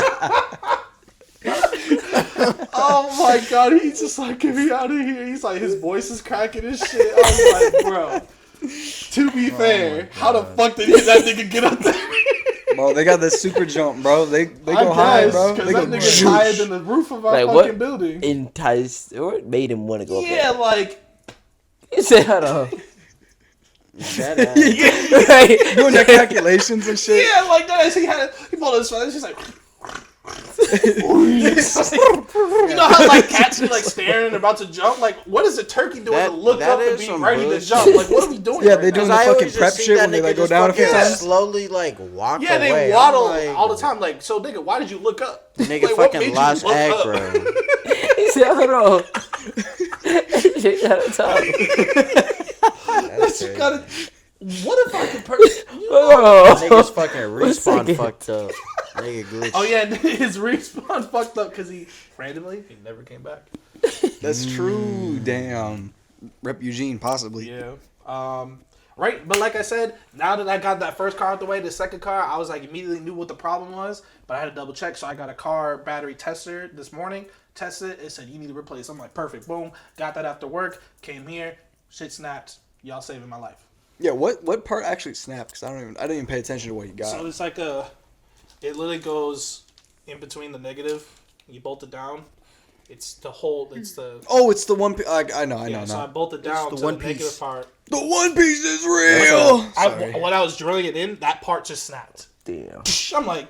Oh my god, he's just like, get me out of here. He's like, his voice is cracking and shit. I was like, bro, to be fair, how the fuck did that nigga get up there? Bro, they got this super jump, bro. They go high, bro. Because They that go nigga's shoosh. higher than the roof of our Like, fucking what? building. Enticed or made him want to go up Yeah, there. like, He said, hold on. Shut up. Doing their calculations and shit. yeah, like that. He pulled his phone. He's like, You know how like cats be like staring and about to jump? Like, what is a turkey doing to look up and be ready to jump? Like, what are we doing? Yeah, right they now? doing the fucking prep shit when they like go down a few times. Slowly like walk Yeah, away. they waddle like, all the time. Like, so nigga, why did you look up? Nigga Like, what made fucking you lost look up? aggro. He said, hold on. Shit, gotta talk. That's You crazy. gotta. What if I could Oh. Niggas fucking One respawn second. fucked up. Nigga glitched. Oh yeah, his respawn fucked up because he never came back. That's true. Damn. Rep Eugene, possibly. Yeah. Right, but like I said, now that I got that first car out the way, the second car, I was like immediately knew what the problem was, but I had to double check. So I got a car battery tester this morning, tested it. It said you need to replace. I'm like, perfect, boom, got that after work. Came here, shit snapped. Y'all saving my life. Yeah. What part actually snapped? Because I didn't even pay attention to what you got. So it's like it literally goes in between the negative. You bolt it down. It's the whole. It's the. Oh, it's the one. I know. So I bolted down the to one the negative piece. part. The one piece is real. When I was drilling it in, that part just snapped. Damn. I'm like,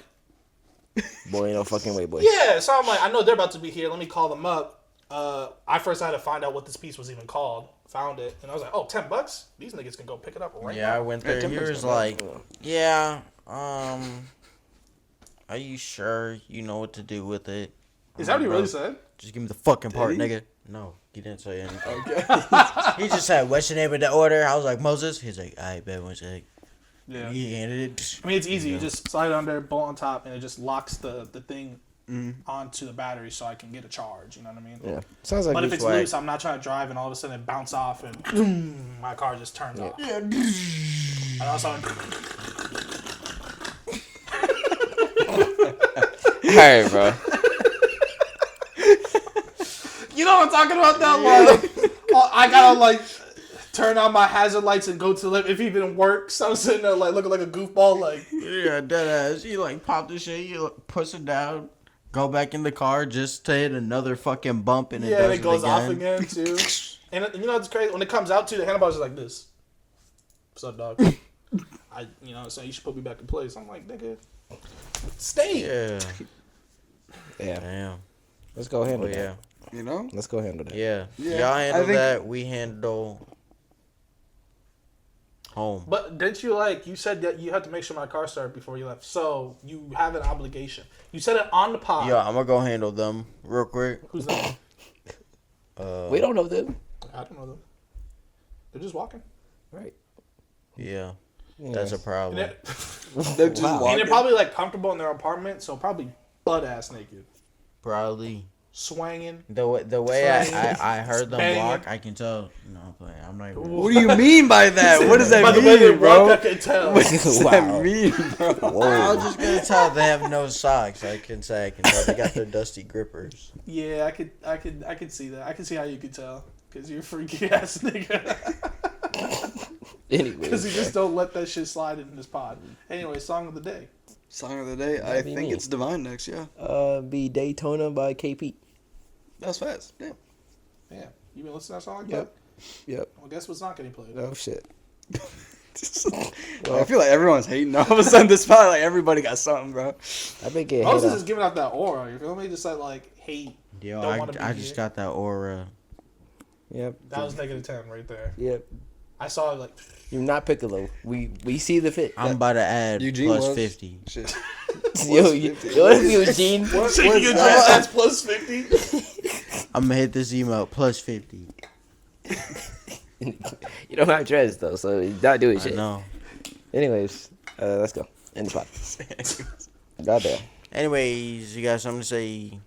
Boy, no fucking way, boy. yeah. So I'm like, I know they're about to be here. Let me call them up. I first had to find out what this piece was even called. Found it, and I was like, oh, $10? These niggas can go pick it up right Yeah, I now. went there. Yeah, He Timber's was not like, yeah, are you sure you know what to do with it? Is that what he Bro, really said? Just give me the fucking part, he? nigga. No, he didn't say anything. He just said, what's the name of the order? I was like, Moses. He's like, I bet one sec. Yeah. He handed it. I mean, it's easy. You just slide it under, bolt on top, and it just locks the thing onto the battery so I can get a charge. You know what I mean? Yeah. Sounds like But you if it's swag. loose, I'm not trying to drive, and all of a sudden it bounce off, and boom, my car just turns off. Yeah. And also, Alright, bro. you know what I'm talking about? That like, I gotta like turn on my hazard lights and go to the left if it even works. I'm sitting there like looking like a goofball, like. Yeah, dead ass. You like pop the shit, you like, push it down, go back in the car just to hit another fucking bump, and Yeah, does it goes again. off again too. And you know what's crazy? When it comes out to the handlebars is like this. What's up, dog? You know what I'm saying? You should put me back in place. I'm like, nigga, stay. Yeah. Yeah. Damn. Let's go handle Oh that. yeah. You know. Let's go handle that. Yeah. Yeah, Y'all I handle think- that. We handle home. But didn't you you said that you had to make sure my car started before you left. So you have an obligation. You said it on the pod. Yeah, I'm gonna go handle them real quick. Who's that? We don't know them. I don't know them. They're just walking. Right. Yeah. That's a And problem. they're, They're just and walking. they're probably like comfortable in their apartment, so probably butt ass naked. Probably. Swanging. The way I heard them Banging. walk, I can tell. No, I'm playing. I'm not even. What do you mean by that? What does that By the way they mean, walk, I bro? can tell. What does Wow. that mean, bro? I'm just gonna tell they have no socks. I can tell they got their dusty grippers. Yeah, I could see that. I can see how you could tell. Because you're a freaky ass nigga. Anyway. Because you just don't let that shit slide in this pod. Anyway, song of the day. Song of the day. I That'd be think me. it's Divine next. Yeah, Be Daytona by KP. that's fast. Damn. Yeah. You been listening to that song like Yep. that? Yep. Well, guess what's not getting played? Oh shit. I feel like everyone's hating all of a sudden. This spot, like everybody got something, bro. I've been getting Moses hit is giving out that aura. You feel me? Just like hate. Yo, Don't wanna be I just here. got that aura. Yep. That was -10 right there. Yep. I saw it like. You're not Piccolo. We see the fit. I'm about to add Eugene plus was. 50. Shit. Yo, Eugene. Shaking your dress, that's plus 50. I'm gonna hit this email plus 50. You don't have dreads though, so you're not doing I shit. know. Anyways, let's go. End the spot. Goddamn. Anyways, you got something to say?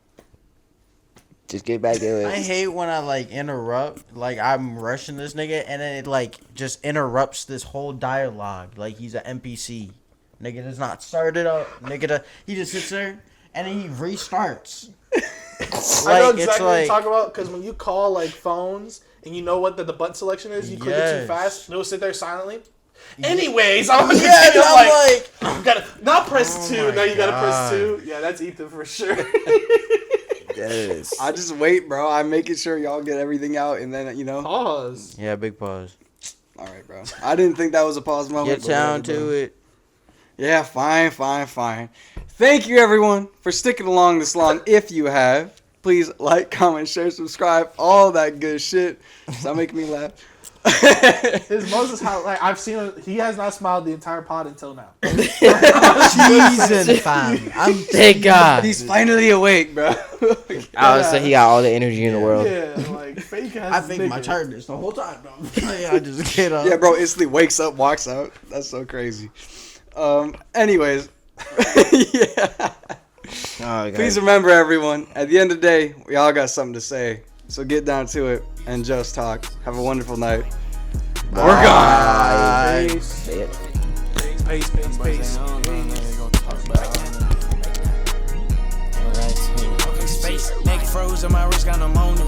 Just get back there. I hate when I like interrupt, like I'm rushing this nigga, and then it like just interrupts this whole dialogue, like he's an NPC. Nigga does not start it up. He just sits there and then he restarts. I know Like, exactly it's what you're like- talking about because when you call like phones and you know what the button selection is, you click it too Yes. fast, it'll sit there silently. Anyways, I'm gonna Yeah, continue. I'm I'm like, you gotta now press Oh 2. my Now you gotta press God. 2. Yeah, that's Ethan for sure. Yes. I just wait, bro. I'm making sure y'all get everything out, and then Pause. yeah, big pause. All right, bro. I didn't think that was a pause moment. Get down to it. Yeah, fine. Thank you, everyone, for sticking along this long. If you have, please like, comment, share, subscribe, all that good shit. Stop making me laugh. His Moses, how like I've seen him, he has not smiled the entire pod until now. Season fam. Thank God. He's finally awake, bro. I would say he got all the energy in the world. Yeah, like fake ass. I think my turn is the whole time, bro. I just get up. Yeah, bro, instantly wakes up, walks out. That's so crazy. Anyways. Yeah. Oh, Please remember, everyone, at the end of the day, we all got something to say. So get down to it and just talk. Have a wonderful night. Bye. We're gone. Peace. Peace. Peace. Space, neck froze on my wrist, got pneumonia.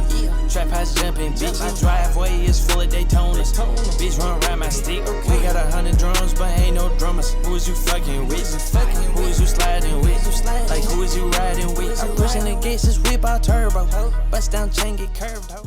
Trap house jumping, bitch. My driveway is full of Daytona. Bitch run around my stick. We got 100 drums, but ain't no drummers. Who is you fucking with? Who is you sliding with? Like who is you riding with? I'm pushing the gates, this whip out turbo. Bust down chain, get curved, ho.